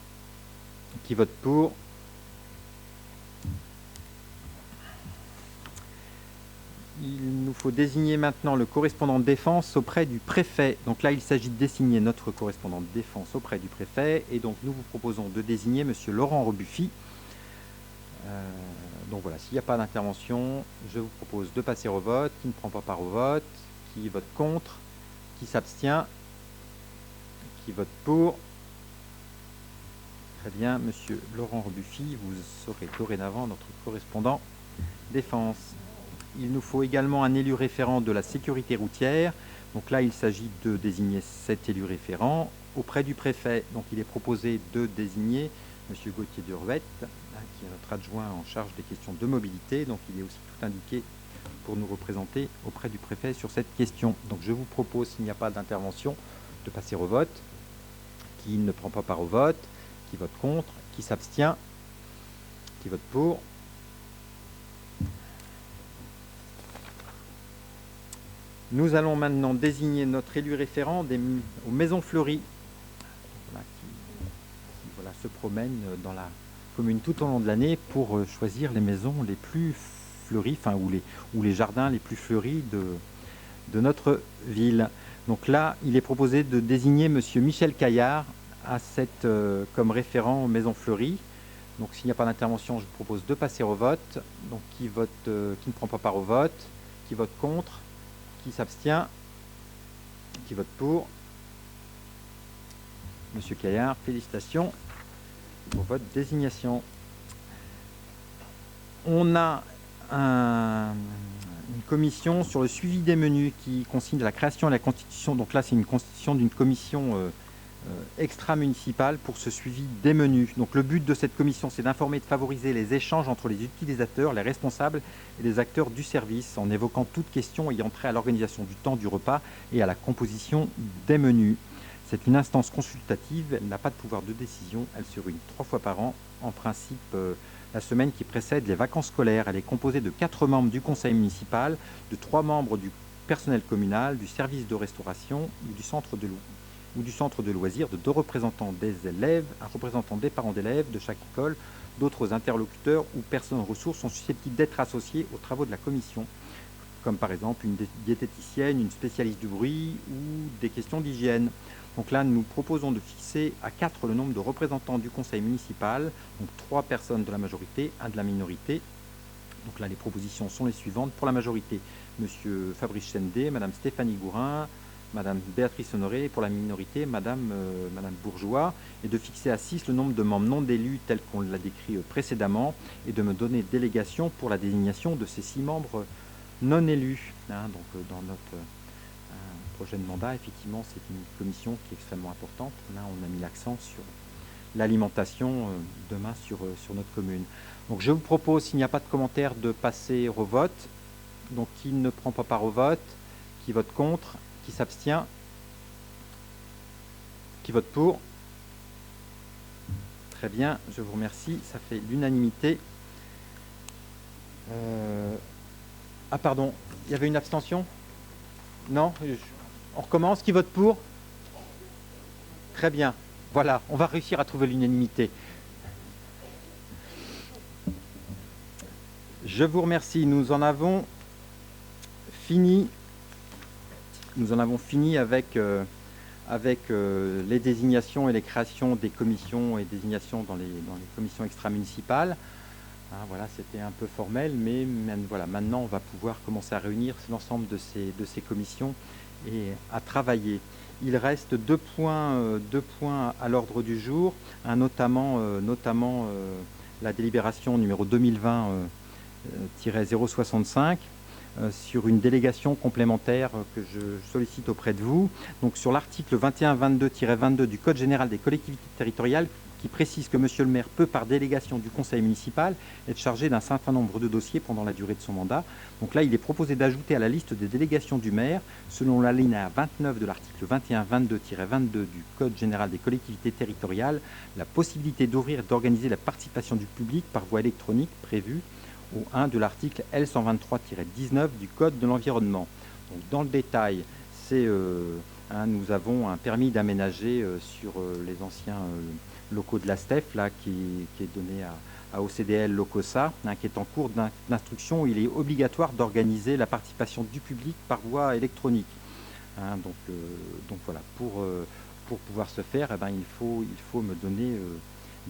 qui vote pour. Il nous faut désigner maintenant le correspondant de défense auprès du préfet. Donc là, il s'agit de désigner notre correspondant de défense auprès du préfet. Et donc, nous vous proposons de désigner M. Laurent Rebuffi. Donc voilà, s'il n'y a pas d'intervention, je vous propose de passer au vote. Qui ne prend pas part au vote, qui vote contre, qui s'abstient, qui vote pour. Très bien, M. Laurent Rebuffi, vous serez dorénavant notre correspondant défense. Il nous faut également un élu référent de la sécurité routière. Donc là, il s'agit de désigner cet élu référent auprès du préfet. Donc il est proposé de désigner M. Gauthier Durvette, qui est notre adjoint en charge des questions de mobilité. Donc il est aussi tout indiqué pour nous représenter auprès du préfet sur cette question. Donc je vous propose, s'il n'y a pas d'intervention, de passer au vote. Qui ne prend pas part au vote, qui vote contre, qui s'abstient, qui vote pour. Nous allons maintenant désigner notre élu référent aux Maisons Fleuries, voilà, qui se promènent dans la commune tout au long de l'année pour choisir les maisons les plus fleuries, enfin, ou les jardins les plus fleuris de notre ville. Donc là, il est proposé de désigner M. Michel Caillard comme référent aux Maisons Fleuries. Donc s'il n'y a pas d'intervention, je vous propose de passer au vote. Donc qui ne prend pas part au vote, qui vote contre, qui s'abstient, qui vote pour. Monsieur Caillard, félicitations pour votre désignation. On a une commission sur le suivi des menus qui consiste à la création et la constitution. Donc là, c'est une constitution d'une commission extra-municipale pour ce suivi des menus. Donc le but de cette commission, c'est d'informer et de favoriser les échanges entre les utilisateurs, les responsables et les acteurs du service, en évoquant toute question ayant trait à l'organisation du temps du repas et à la composition des menus. C'est une instance consultative, elle n'a pas de pouvoir de décision, elle se réunit 3 fois par an, en principe la semaine qui précède les vacances scolaires. Elle est composée de 4 membres du conseil municipal, de 3 membres du personnel communal, du service de restauration et du centre de ou du centre de loisirs de 2 représentants des élèves, un représentant des parents d'élèves de chaque école. D'autres interlocuteurs ou personnes ressources sont susceptibles d'être associés aux travaux de la commission, comme par exemple une diététicienne, une spécialiste du bruit ou des questions d'hygiène. Donc là, nous proposons de fixer à 4 le nombre de représentants du conseil municipal, donc 3 personnes de la majorité, 1 de la minorité. Donc là, les propositions sont les suivantes. Pour la majorité, M. Fabrice Chendé, Mme Stéphanie Gourin, Mme Béatrice Honoré, et pour la minorité, Mme Bourgeois, et de fixer à 6 le nombre de membres non élus tel qu'on l'a décrit précédemment, et de me donner délégation pour la désignation de ces 6 membres non élus. Donc dans notre prochain mandat, effectivement, c'est une commission qui est extrêmement importante. Là, on a mis l'accent sur l'alimentation demain sur notre commune. Donc je vous propose, s'il n'y a pas de commentaire, de passer au vote. Donc qui ne prend pas part au vote, qui vote contre, qui s'abstient, qui vote pour. Très bien, je vous remercie, ça fait l'unanimité. Ah pardon, il y avait une abstention? Non? On recommence, qui vote pour? Très bien, voilà, on va réussir à trouver l'unanimité. Je vous remercie, nous en avons fini avec les désignations et les créations des commissions et désignations dans les commissions extra-municipales. Voilà, c'était un peu formel, mais voilà, maintenant on va pouvoir commencer à réunir l'ensemble de ces commissions et à travailler. Il reste 2 points à l'ordre du jour, notamment la délibération numéro 2020-065 sur une délégation complémentaire que je sollicite auprès de vous. Donc sur l'article 2122-22 du Code général des collectivités territoriales, qui précise que Monsieur le maire peut, par délégation du conseil municipal, être chargé d'un certain nombre de dossiers pendant la durée de son mandat. Donc là, il est proposé d'ajouter à la liste des délégations du maire, selon l'alinéa 29 de l'article 2122-22 du Code général des collectivités territoriales, la possibilité d'ouvrir et d'organiser la participation du public par voie électronique prévue au 1 de l'article L123-19 du Code de l'environnement. Donc dans le détail, nous avons un permis d'aménager sur les anciens locaux de la STEF, là, qui est donné à OCDL Locosa, qui est en cours d'instruction, où il est obligatoire d'organiser la participation du public par voie électronique. Donc voilà, pour pouvoir se faire, il faut me donner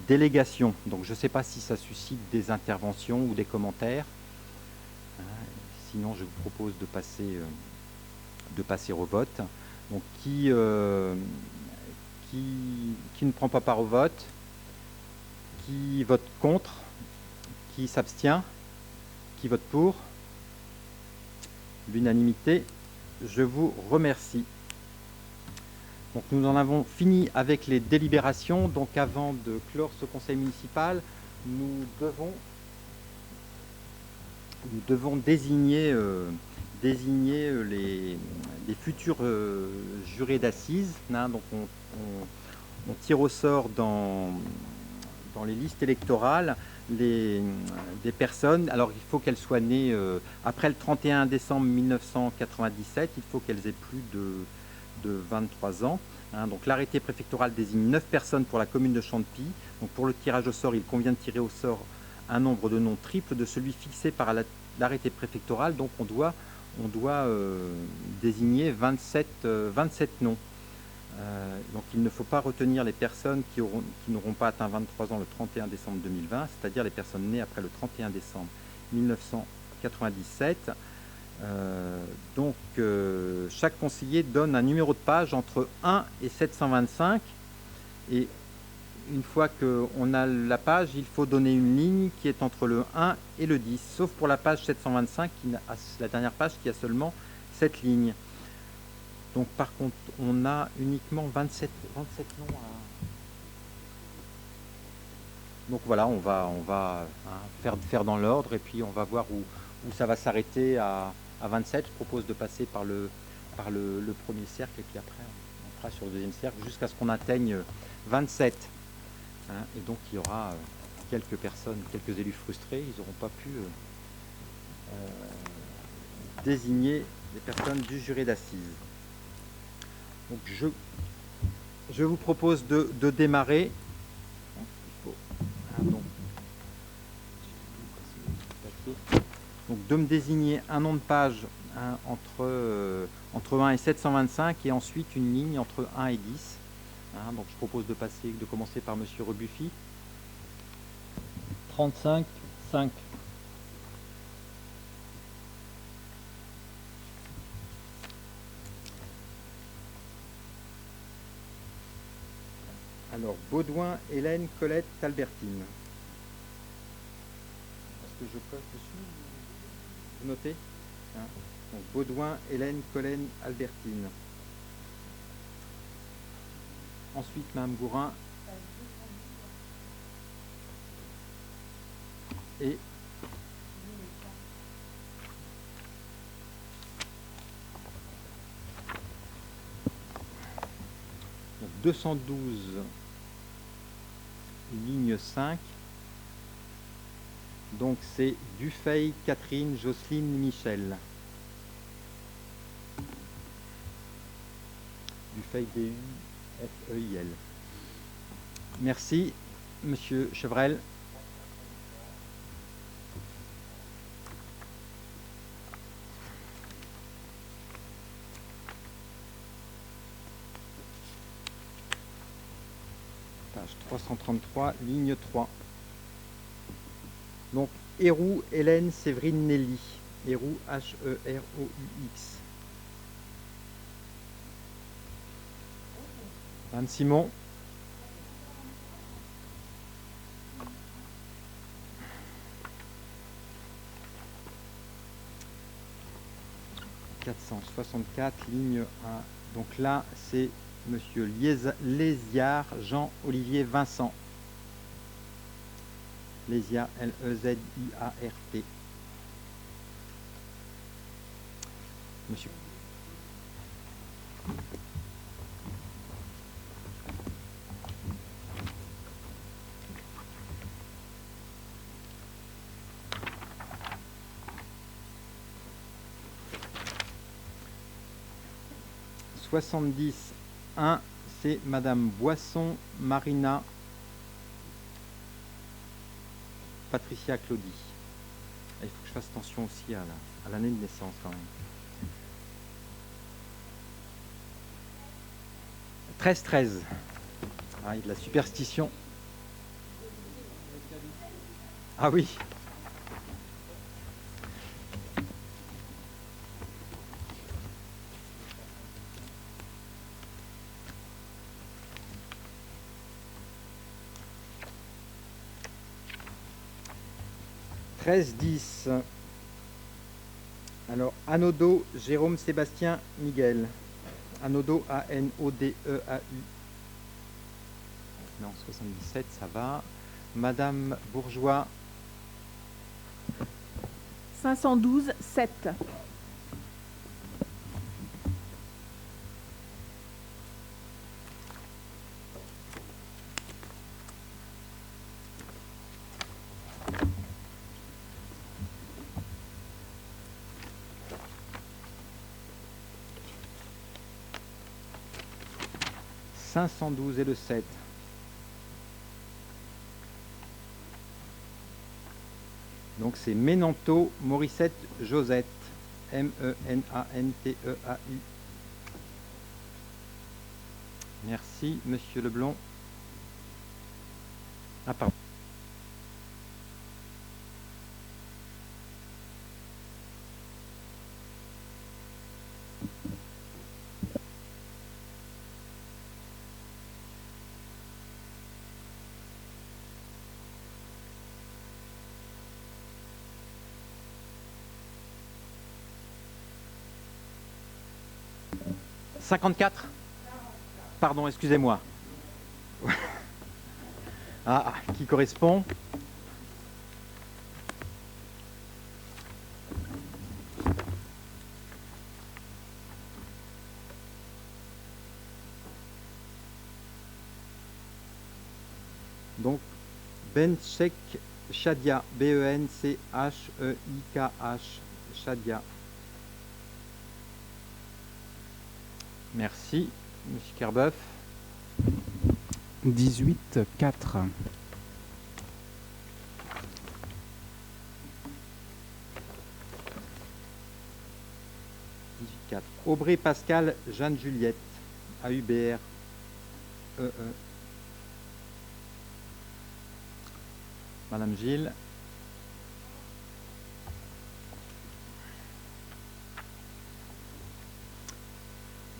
délégation. Donc je ne sais pas si ça suscite des interventions ou des commentaires. Sinon, je vous propose de passer au vote. Donc qui ne prend pas part au vote, qui vote contre, qui s'abstient, qui vote pour. L'unanimité, je vous remercie. Donc nous en avons fini avec les délibérations. Donc avant de clore ce conseil municipal, nous devons désigner les futurs jurés d'assises. Donc on tire au sort dans les listes électorales des personnes. Alors il faut qu'elles soient nées après le 31 décembre 1997. Il faut qu'elles aient plus de 23 ans. Donc l'arrêté préfectoral désigne 9 personnes pour la commune de Champy. Donc pour le tirage au sort, il convient de tirer au sort un nombre de noms triple de celui fixé par l'arrêté préfectoral. Donc on doit désigner 27 noms. Donc il ne faut pas retenir les personnes qui n'auront pas atteint 23 ans le 31 décembre 2020, c'est-à-dire les personnes nées après le 31 décembre 1997. Chaque conseiller donne un numéro de page entre 1 et 725, et une fois qu'on a la page, il faut donner une ligne qui est entre le 1 et le 10, sauf pour la page 725, la dernière page qui a seulement 7 lignes. Donc par contre, on a uniquement 27 noms Donc voilà, on va faire dans l'ordre, et puis on va voir où ça va s'arrêter à 27. Je propose de passer par le premier cercle, et puis après on fera sur le deuxième cercle jusqu'à ce qu'on atteigne 27. Et donc il y aura quelques personnes, quelques élus frustrés, ils n'auront pas pu désigner les personnes du jury d'assises. Donc je vous propose de démarrer. Donc de me désigner un nom de page entre 1 et 725 et ensuite une ligne entre 1 et 10. Donc je propose de commencer par Monsieur Rebuffi. 35, 5. Alors, Baudouin, Hélène, Colette, Albertine. Est-ce que je coche dessus? Vous notez, Donc, Baudouin, Hélène, Colette, Albertine. Ensuite, Mme Gourin. Et donc 212 ligne 5. Donc c'est Dufay, Catherine, Jocelyne, Michel. Dufay, D-U-F-E-I-L. Merci, Monsieur Chevrel. Page 333, ligne 3. Donc, Héroux, Hélène, Séverine, Nelly. Héroux, H-E-R-O-U-X. Anne Simon. « 464, ligne 1. » Donc là, c'est Monsieur Léziard, Jean-Olivier Vincent. Léziard, L-E-Z-I-A-R-T. Monsieur. « 70-1, c'est Madame Boisson, Marina, Patricia Claudie. Il faut que je fasse attention aussi à l'année de naissance quand même. 13-13. Ah, il y a de la superstition. Ah oui. « 13-10. Alors, Anodo, Jérôme, Sébastien, Miguel. Anodo, A-N-O-D-E-A-U. Non, 77, ça va. Madame Bourgeois. 512, 7. « 512 et le 7. Donc c'est Ménanto, Morissette, Josette. M-E-N-A-N-T-E-A-U. Merci, Monsieur Leblond. Ah, pardon. « 54 » Pardon, excusez-moi. Ah, qui correspond ? Donc, Benchek Shadia, B-E-N-C-H-E-I-K-H, Shadia. Merci, Monsieur Kerbeuf. 18-4. Aubray Pascal Jeanne Juliette. AUBR. Madame Gilles.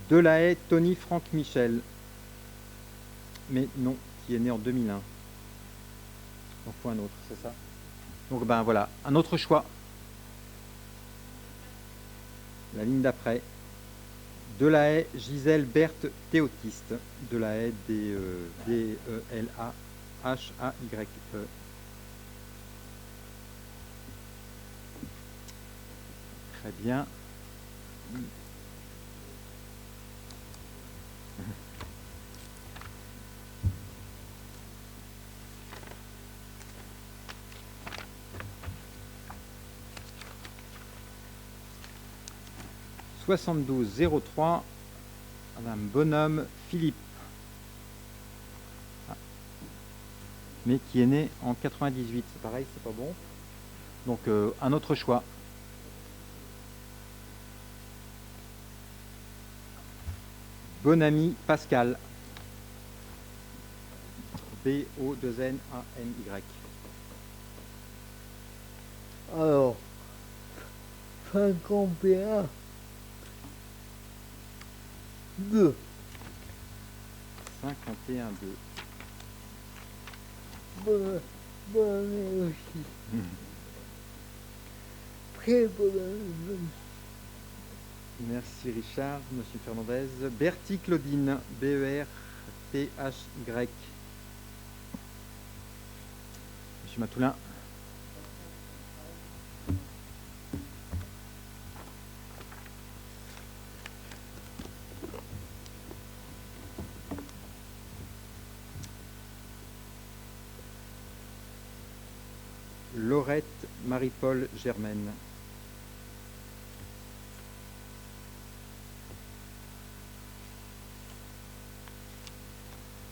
Delahaye Tony Franck Michel. Mais non, qui est né en 2001. Donc il faut un autre, c'est ça? Donc ben voilà, un autre choix. La ligne d'après. Delahaye Gisèle Berthe Théotiste. Delahaye D-E-L-A-H-A-Y-E. Très bien. « 72-03, Madame Bonhomme Philippe, mais qui est né en 98, c'est pareil, c'est pas bon. Donc un autre choix. Bonami Pascal, B-O-2-N-A-N-Y. Alors, 51, 2. 51-2. Bonne année aussi. Très bonne année. Merci Richard, Monsieur Fernandez. Bertie Claudine, B-E-R-T-H-Y. Monsieur Matoulin. Laurette Marie-Paul Germaine.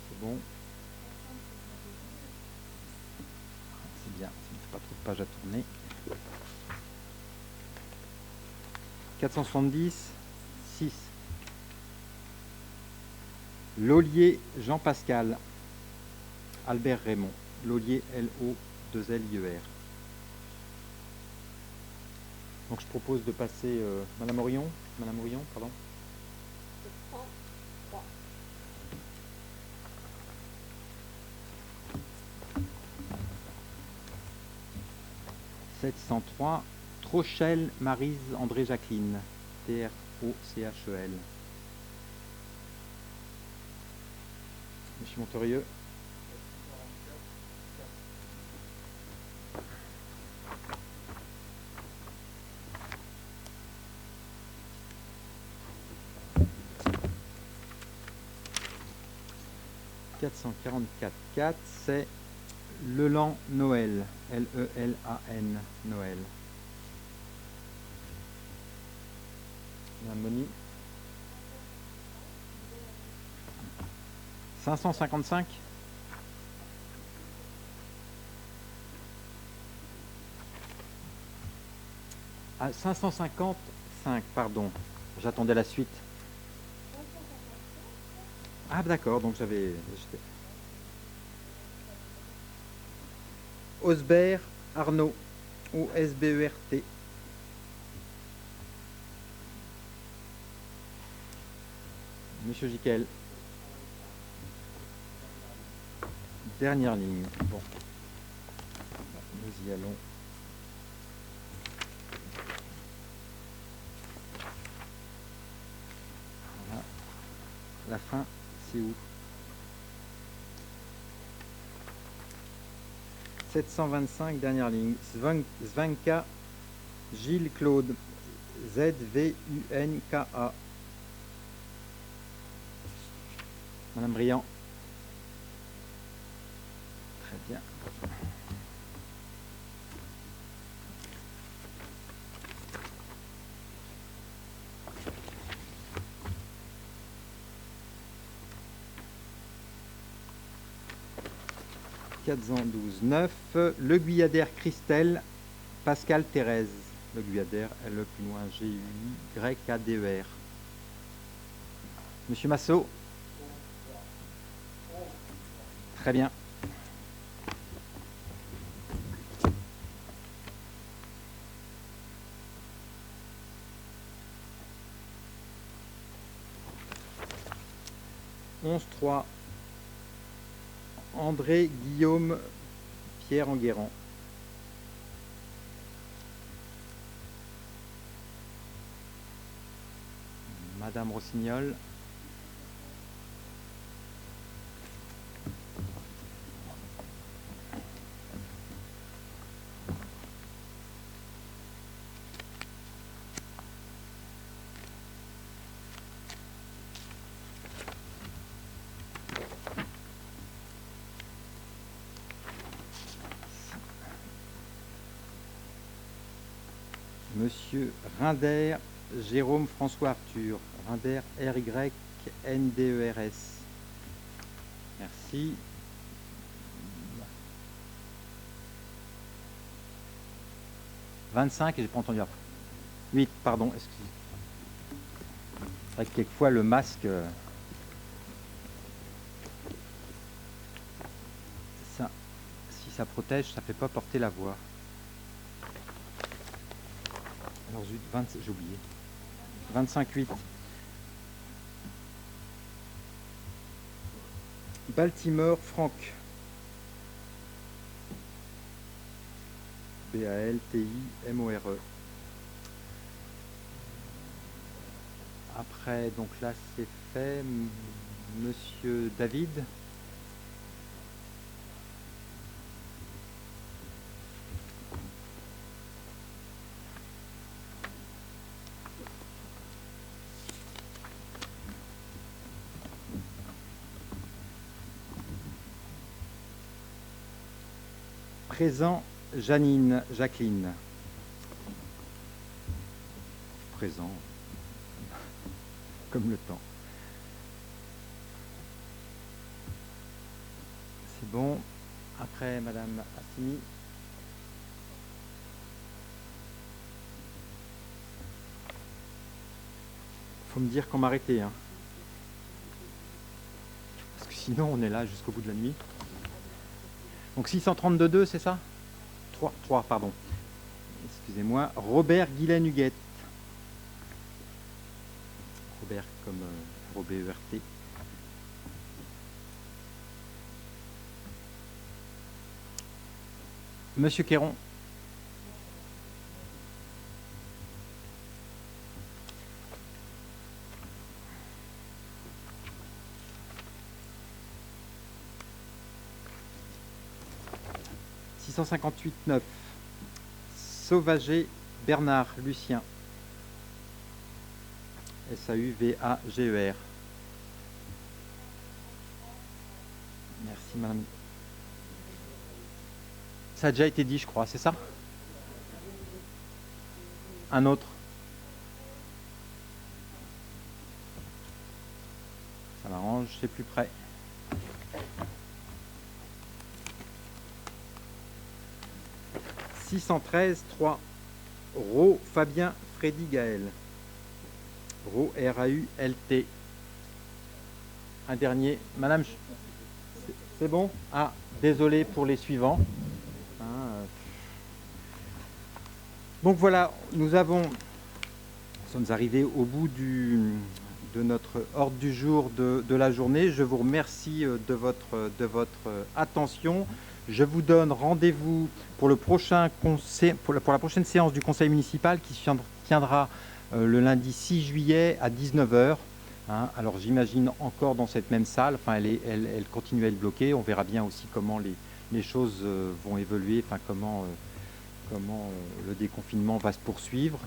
C'est bon. C'est bien, ça ne fait pas trop de pages à tourner. 470, 6. Lollier Jean-Pascal. Albert Raymond. Lollier L-O-2-L-I-E-R. Donc je propose de passer Madame Orion, pardon. 703, Trochel Maryse André Jacqueline, T-R-O-C-H-E-L. Monsieur Montorieux. « 444-4, c'est Leland Noël, L-E-L-A-N, Noël. Madame Moni. 555. Ah, 555, pardon. J'attendais la suite. Ah d'accord, donc j'avais... Osbert Arnaud, O-S-B-E-R-T. Monsieur Jiquel. Dernière ligne. Bon. Nous y allons. Voilà. La fin, c'est où? 725, dernière ligne. Zvanka Gilles Claude. Z-V-U-N-K-A. Madame Briand. Très bien. 412, 9. Le Guyadère Christelle, Pascal Thérèse. Le Guyadère, L plus loin, G-U-Y-A-D-E-R. Monsieur Massot. Très bien. Onze trois. André Guillaume Pierre Enguerrand. Madame Rossignol. Monsieur Rinder, Jérôme François Arthur. Rinder, R-Y-N-D-E-R-S. Merci. « 25 » et j'ai pas entendu après. 8, pardon, excusez. C'est vrai que quelquefois le masque... ça, si ça protège, ça ne fait pas porter la voix. Alors, j'ai oublié. 25-8. Baltimore, Franck. B-A-L-T-I-M-O-R-E. Après, donc là, c'est fait. Monsieur David. Présent, Jacqueline. Présent, comme le temps. C'est bon. Après, Madame Assini. Faut me dire quand m'arrêter, hein. Parce que sinon, on est là jusqu'au bout de la nuit. Donc 632-2, c'est ça 3, pardon. Excusez-moi. Robert Guylaine Huguette. Robert comme Robert-E-R-T. Monsieur Quéron. « 658-9. Sauvager Bernard Lucien. S-A-U-V-A-G-E-R. Merci, madame. Ça a déjà été dit, je crois, c'est ça? Un autre? Ça m'arrange, c'est plus près. « 613-3. Ro Fabien Freddy Gaël. Ro R-A-U-L-T. Un dernier. Madame, c'est bon? Ah, désolé pour les suivants. Donc voilà, nous sommes arrivés au bout de notre ordre du jour de la journée. Je vous remercie de votre attention. Je vous donne rendez-vous pour la prochaine séance du conseil municipal qui se tiendra le lundi 6 juillet à 19 h. Alors j'imagine encore dans cette même salle, enfin elle continue à être bloquée. On verra bien aussi comment les choses vont évoluer, enfin comment le déconfinement va se poursuivre.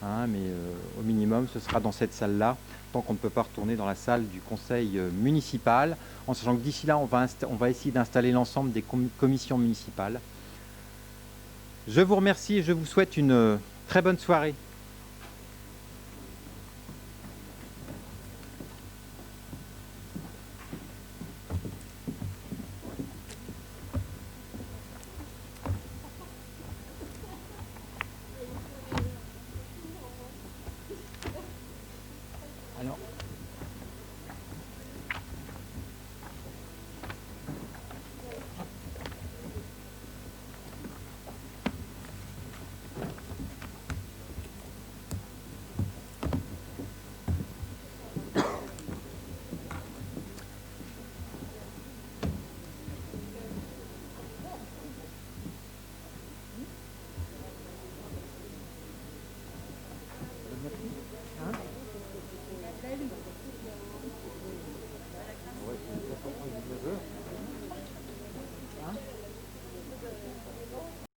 Mais au minimum, ce sera dans cette salle-là, tant qu'on ne peut pas retourner dans la salle du conseil municipal, en sachant que d'ici là, on va essayer d'installer l'ensemble des commissions municipales. Je vous remercie et je vous souhaite une très bonne soirée.